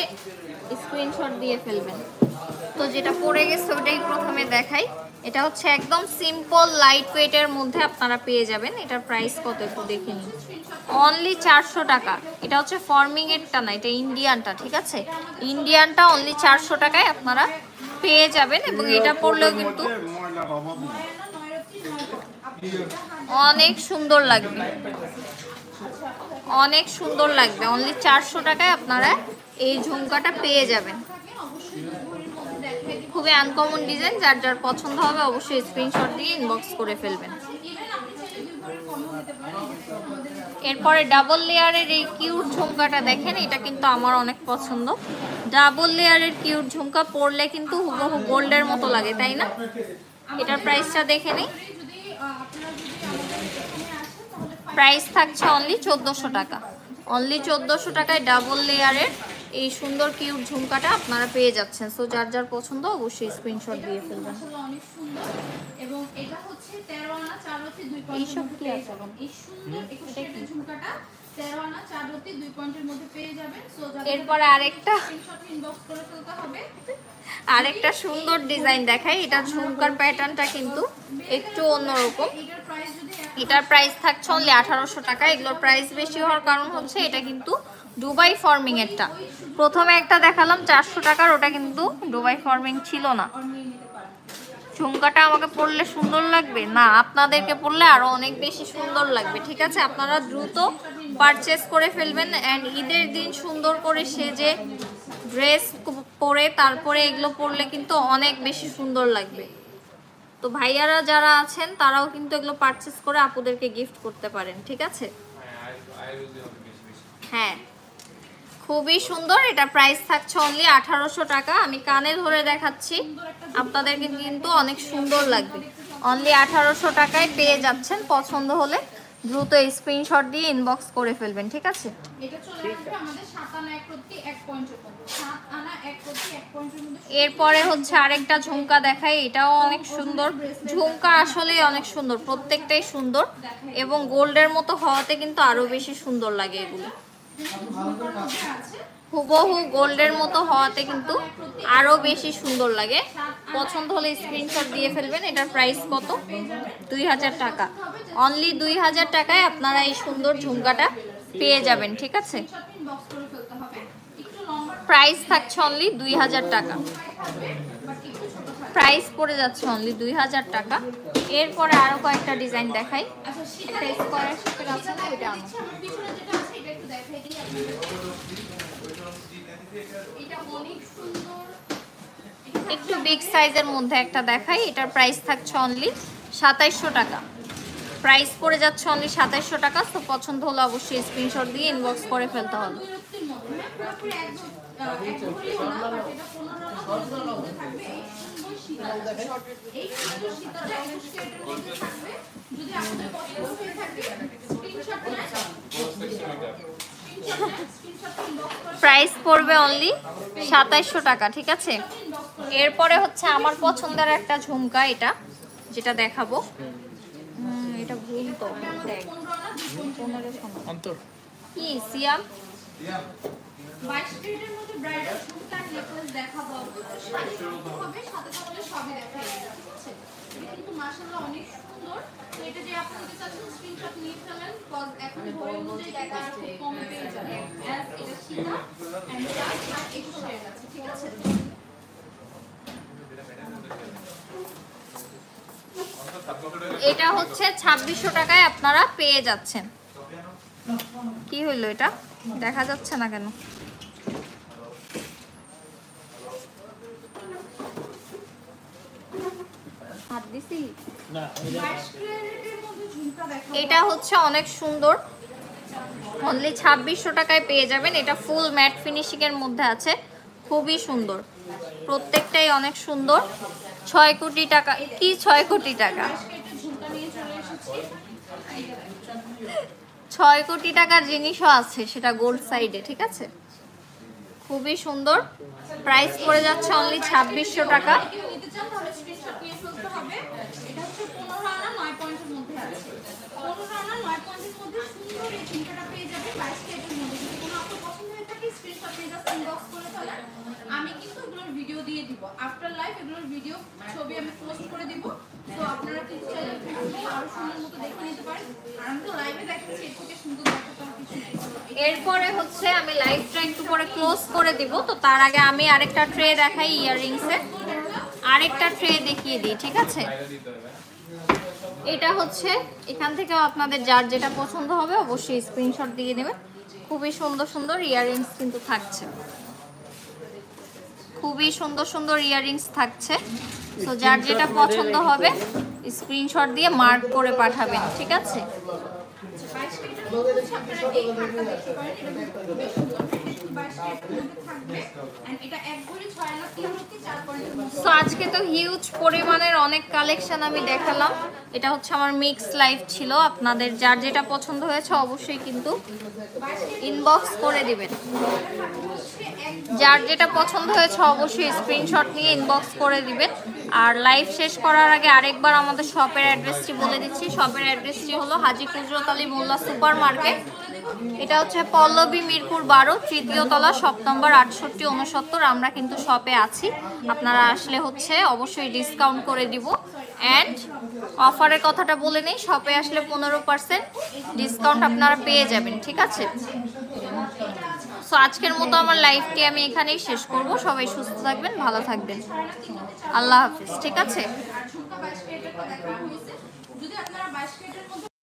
স্ক্রিনশট দিয়ে ফেলবেন। তো যেটা পড়ে গেছে ওটাই প্রথমে দেখাই। এটা হচ্ছে একদম সিম্পল লাইট ওয়েটের মধ্যে আপনারা পেয়ে যাবেন। এটার প্রাইস কত একটু দেখে নিন, অনলি 400 টাকা। এটা হচ্ছে ফর্মিং এরটা না, এটা ইন্ডিয়ানটা, ঠিক আছে? ইন্ডিয়ানটা অনলি 400 টাকায় আপনারা পেয়ে যাবেন। এবং এটা পরলেও কিন্তু অনেক সুন্দর লাগবে, অনেক সুন্দর লাগবে। অনলি 400 টাকায় আপনারা এই ঝুমকাটা পেয়ে যাবেন। খুবই আনকমন ডিজাইন, যার যার পছন্দ হবে অবশ্যই স্ক্রিনশট দিয়ে ইনবক্স করে ফেলবেন। এরপরে ডাবল লেয়ারের এই কিউট ঝুমকাটা দেখেন, এটা কিন্তু আমার অনেক পছন্দ। ডাবল লেয়ারের কিউট ঝুমকা পরলে কিন্তু হুবহু গোল্ডের মতো লাগে, তাই না? এটার প্রাইসটা দেখে নিই। প্রাইস থাকছে অনলি 1400 টাকা। অনলি 1400 টাকায় ডাবল লেয়ারের এই সুন্দর কিউট ঝুমকাটা আপনারা পেয়ে যাচ্ছেন। সো যার যার পছন্দ অবশ্যই স্ক্রিনশট দিয়ে ফেলবেন। আসলে অনেক সুন্দর এবং এটা হচ্ছে 13 আনা 4 রতি 2 পয়েন্টের এইসব মধ্যে কি পেয়ে আছে? যাবেন। এই সুন্দর 21 ক্যারেটের ঝুমকাটা 13 আনা 4 রতি 2 পয়েন্টের মধ্যে পেয়ে যাবেন। সো এরপরে আরেকটা স্ক্রিনশট ইনবক্স করে ফেলতে হবে। আরেকটা সুন্দর ডিজাইন দেখাই। এটা ঝুমকার প্যাটার্নটা কিন্তু একটু অন্যরকম। এটার প্রাইস যদি এটার প্রাইস থাকছে অনলি 1800 টাকা। এগুলোর প্রাইস বেশি হওয়ার কারণ হচ্ছে এটা কিন্তু দুবাই ফর্মিং এরটা। প্রথমে একটা দেখালাম 400 টাকার, ওটা কিন্তু দুবাই ফর্মিং ছিল না। নিয়ে নিতে পারেন। ঝুমকাটা আমাকে পরলে সুন্দর লাগবে না, আপনাদেরকে পরলে আরো অনেক বেশি সুন্দর লাগবে। ঠিক আছে, আপনারা দ্রুত পারচেজ করে ফেলবেন। অ্যান্ড ঈদের দিন সুন্দর করে সেজে ড্রেস পরে তারপরে এগুলো পরলে কিন্তু অনেক বেশি সুন্দর লাগবে। তো ভাইয়ারা যারা আছেন তারাও কিন্তু এগুলো পারচেজ করে আপুদেরকে গিফট করতে পারেন। ঠিক আছে, হ্যাঁ খুবই সুন্দর। এটা প্রাইস থাকছে অনলি 1800 টাকা। আমি কানে ধরে দেখাচ্ছি, আপনাদেরকে কিন্তু অনেক সুন্দর লাগবে। অনলি 1800 টাকায় পেয়ে যাচ্ছেন। পছন্দ হলে দ্রুত স্ক্রিনশট দিয়ে ইনবক্স করে ফেলবেন। ঠিক আছে, এটা চলে আসবে আমাদের 7 আনা 1 রতি 1 পয়েন্টের মধ্যে। 7 আনা 1 রতি 1 পয়েন্টের মধ্যে। এরপরে হচ্ছে আরেকটা ঝুমকা দেখাই। এটাও অনেক সুন্দর ঝুমকা, আসলে অনেক সুন্দর, প্রত্যেকটাই সুন্দর এবং গোল্ডের মতো হওয়াতে কিন্তু আরো বেশি সুন্দর লাগে এগুলো। হুবহু গোল্ডের মতো হওয়াতে কিন্তু আরো বেশি সুন্দর লাগে। পছন্দ হলে স্ক্রিনশট দিয়ে ফেলবেন। এটার প্রাইস কত? 2000 টাকা। অনলি 2000 টাকায় আপনারা এই সুন্দর ঝুমকাটা পেয়ে যাবেন। ঠিক আছে, ইনবক্স করে ফেলতে হবে। একটু লম্বা প্রাইস থাকছে অনলি 2000 টাকা। বাট একটু ছোট থাকবে। প্রাইস পড়ে যাচ্ছে অনলি 2000 টাকা। এরপরে আরো কয়েকটা ডিজাইন দেখাই। আচ্ছা সেটা একটা স্কয়ার শেপের আছে না, এটা আনো। আমার পিছনে যেটা আছে এটা একটু দেখাই দিই আপনাদের। এটা অনেক সুন্দর। একটু বিগ সাইজের মধ্যে একটা দেখাই। এটার প্রাইস থাকছে অনলি 2700 টাকা। প্রাইস পড়ে যাচ্ছে অনলি 2700 টাকা। তো পছন্দ হলে অবশ্যই স্ক্রিনশট দিয়ে ইনবক্স করে ফেলতে হবে। দুই রক্তির মধ্যে পুরোপুরি একদম এক ভরিও না, বাট এটা 15 আনা 10 এর মধ্যে থাকবে। এই সুন্দর সীতাটা 21 ক্যারেটের মধ্যে থাকবে। যদি আপনাদের পছন্দ হয়ে থাকে স্ক্রিনশট নেন, স্ক্রিনশট ইনবক্স করে প্রাইস পড়বে অনলি 2700 টাকা। ঠিক আছে, ইনবক্স করে এরপরে হচ্ছে আমার পছন্দের একটা ঝুমকা, এটা যেটা দেখাবো। এটা ভুল তো, দেখ 15 আনা 2 পয়েন্টের মধ্যে। অন্তর কি সিয়াম 22 ক্যারেটের মধ্যে ব্রাইডাল ঝুমকা নেকলেস দেখাবো আপনাদের। শাড়ি হবে সাথে সাথে সবই দেখাই দিই। ঠিক আছে, এটা কিন্তু মাশাআল্লাহ অনেক সুন্দর। তো এটা যে আপনারা চাচ্ছেন স্ক্রিনশট নিয়ে ফেলেন, কজ এখন ঘড়ি অনুযায়ী এটা আর খুব কম পেয়ে যাবে। অ্যাজ এটা সীতা এন্ড প্লাস আর একটু শেড আছে। ঠিক আছে, এটা হচ্ছে 2600 টাকায় আপনারা পেয়ে যাচ্ছেন। কি হইলো, এটা দেখা যাচ্ছে না কেন? হাত দিছি। না 22 ক্যারেটের মধ্যে ঝুমকা দেখাবো। এটা হচ্ছে অনেক সুন্দর। অনলি 2600 টাকায় পেয়ে যাবেন। এটা ফুল ম্যাট ফিনিশিং এর মধ্যে আছে, খুবই সুন্দর। প্রত্যেকটাই অনেক সুন্দর। 6 কোটি টাকা। কি 6 কোটি টাকা? 22 ক্যারেটের ঝুমকা নিয়ে চলে এসেছি। 6 কোটি টাকার জিনিসও আছে, সেটা গোল্ড সাইডে। ঠিক আছে, খুবই সুন্দর। প্রাইস পড়ে যাচ্ছে অনলি 2600 টাকা। কেউ নিতে চান তাহলে স্ক্রিনশট নিয়ে ফেলতে হবে। এটা হচ্ছে 15 আনা 9 পয়েন্টের মধ্যে আছে। 15 আনা 9 পয়েন্টের মধ্যে সুন্দর এই ঝুমকাটা পেয়ে যাবেন 22 ক্যারেটের মধ্যে। যদি কোনো আপনার পছন্দ হয়ে থাকে স্ক্রিনশট নিয়ে জাস্ট ইনবক্স করে ফেলেন। আমি কিন্তু এগুলোর ভিডিও দিয়ে দিব। আফটার লাইভ এগুলোর ভিডিও ছবি আমি পোস্ট করে দিব। তো আপনারা কিন্তু চাইলে আরো সুন্দর মতো দেখে নিতে পারেন। আর আমি তো লাইভে দেখাচ্ছি, এর থেকে সুন্দর দেখাতে আর কিছু নেই। এরপরে হচ্ছে আমি লাইভটা একটু পরে ক্লোজ করে দিব। তো তার আগে আমি আরেকটা ট্রে দেখাই ইয়াররিংসের। আরেকটা ট্রে দেখিয়ে দিই। ঠিক আছে, এটা হচ্ছে এখান থেকে আপনাদের যার যেটা পছন্দ হবে অবশ্যই স্ক্রিনশট দিয়ে নেবেন। খুবই সুন্দর সুন্দর ইয়াররিংস কিন্তু থাকছে, খুবই সুন্দর সুন্দর ইয়াররিংস থাকছে। তো যার যেটা পছন্দ হবে স্ক্রিনশট দিয়ে মার্ক করে পাঠাবেন। ঠিক আছে, 22 ক্যারেটের মধ্যে হচ্ছে আপনারা এই হারটা দেখতে পারেন। এটা খুবই সুন্দর। 22 ক্যারেটের মধ্যে থাকবে এন্ড এটা এক ভরি 6 লাখ 4 পয়েন্টের মধ্যে। সো আজকে তো হিউজ পরিমাণের অনেক কালেকশন আমি দেখালাম। এটা হচ্ছে আমার মিক্স লাইভ ছিল। আপনাদের যার যেটা পছন্দ হয়েছে অবশ্যই কিন্তু ইনবক্স করে দিবেন। যার যেটা পছন্দ হয়েছে অবশ্যই স্ক্রিনশট নিয়ে ইনবক্স করে দিবেন। আর লাইভ শেষ করার আগে আরেকবার আমাদের শপের অ্যাড্রেসটি বলে দিচ্ছি। শপের অ্যাড্রেসটি হলো হাজী কুদরত আলী মোল্লা সুপার মার্কেট। এটা হচ্ছে পল্লবী মিরপুর 12 তৃতীয় তলা, শপ নম্বর 68 69। আমরা কিন্তু শপে আছি, আপনারা আসলে হচ্ছে অবশ্যই ডিসকাউন্ট করে দিব। অ্যান্ড অফারের কথাটা বলে নেই, শপে আসলে 15% ডিসকাউন্ট আপনারা পেয়ে যাবেন, ঠিক আছে? সো আজকের মতো আমার লাইভটি আমি এখানেই শেষ করব। সবাই সুস্থ থাকবেন, ভালো থাকবেন, আল্লাহ হাফিজ, ঠিক আছে? আর ঝুমকা 22 ক্যারেটের কথা দেখা হয়েছে, যদি আপনারা 22 ক্যারেটের মধ্যে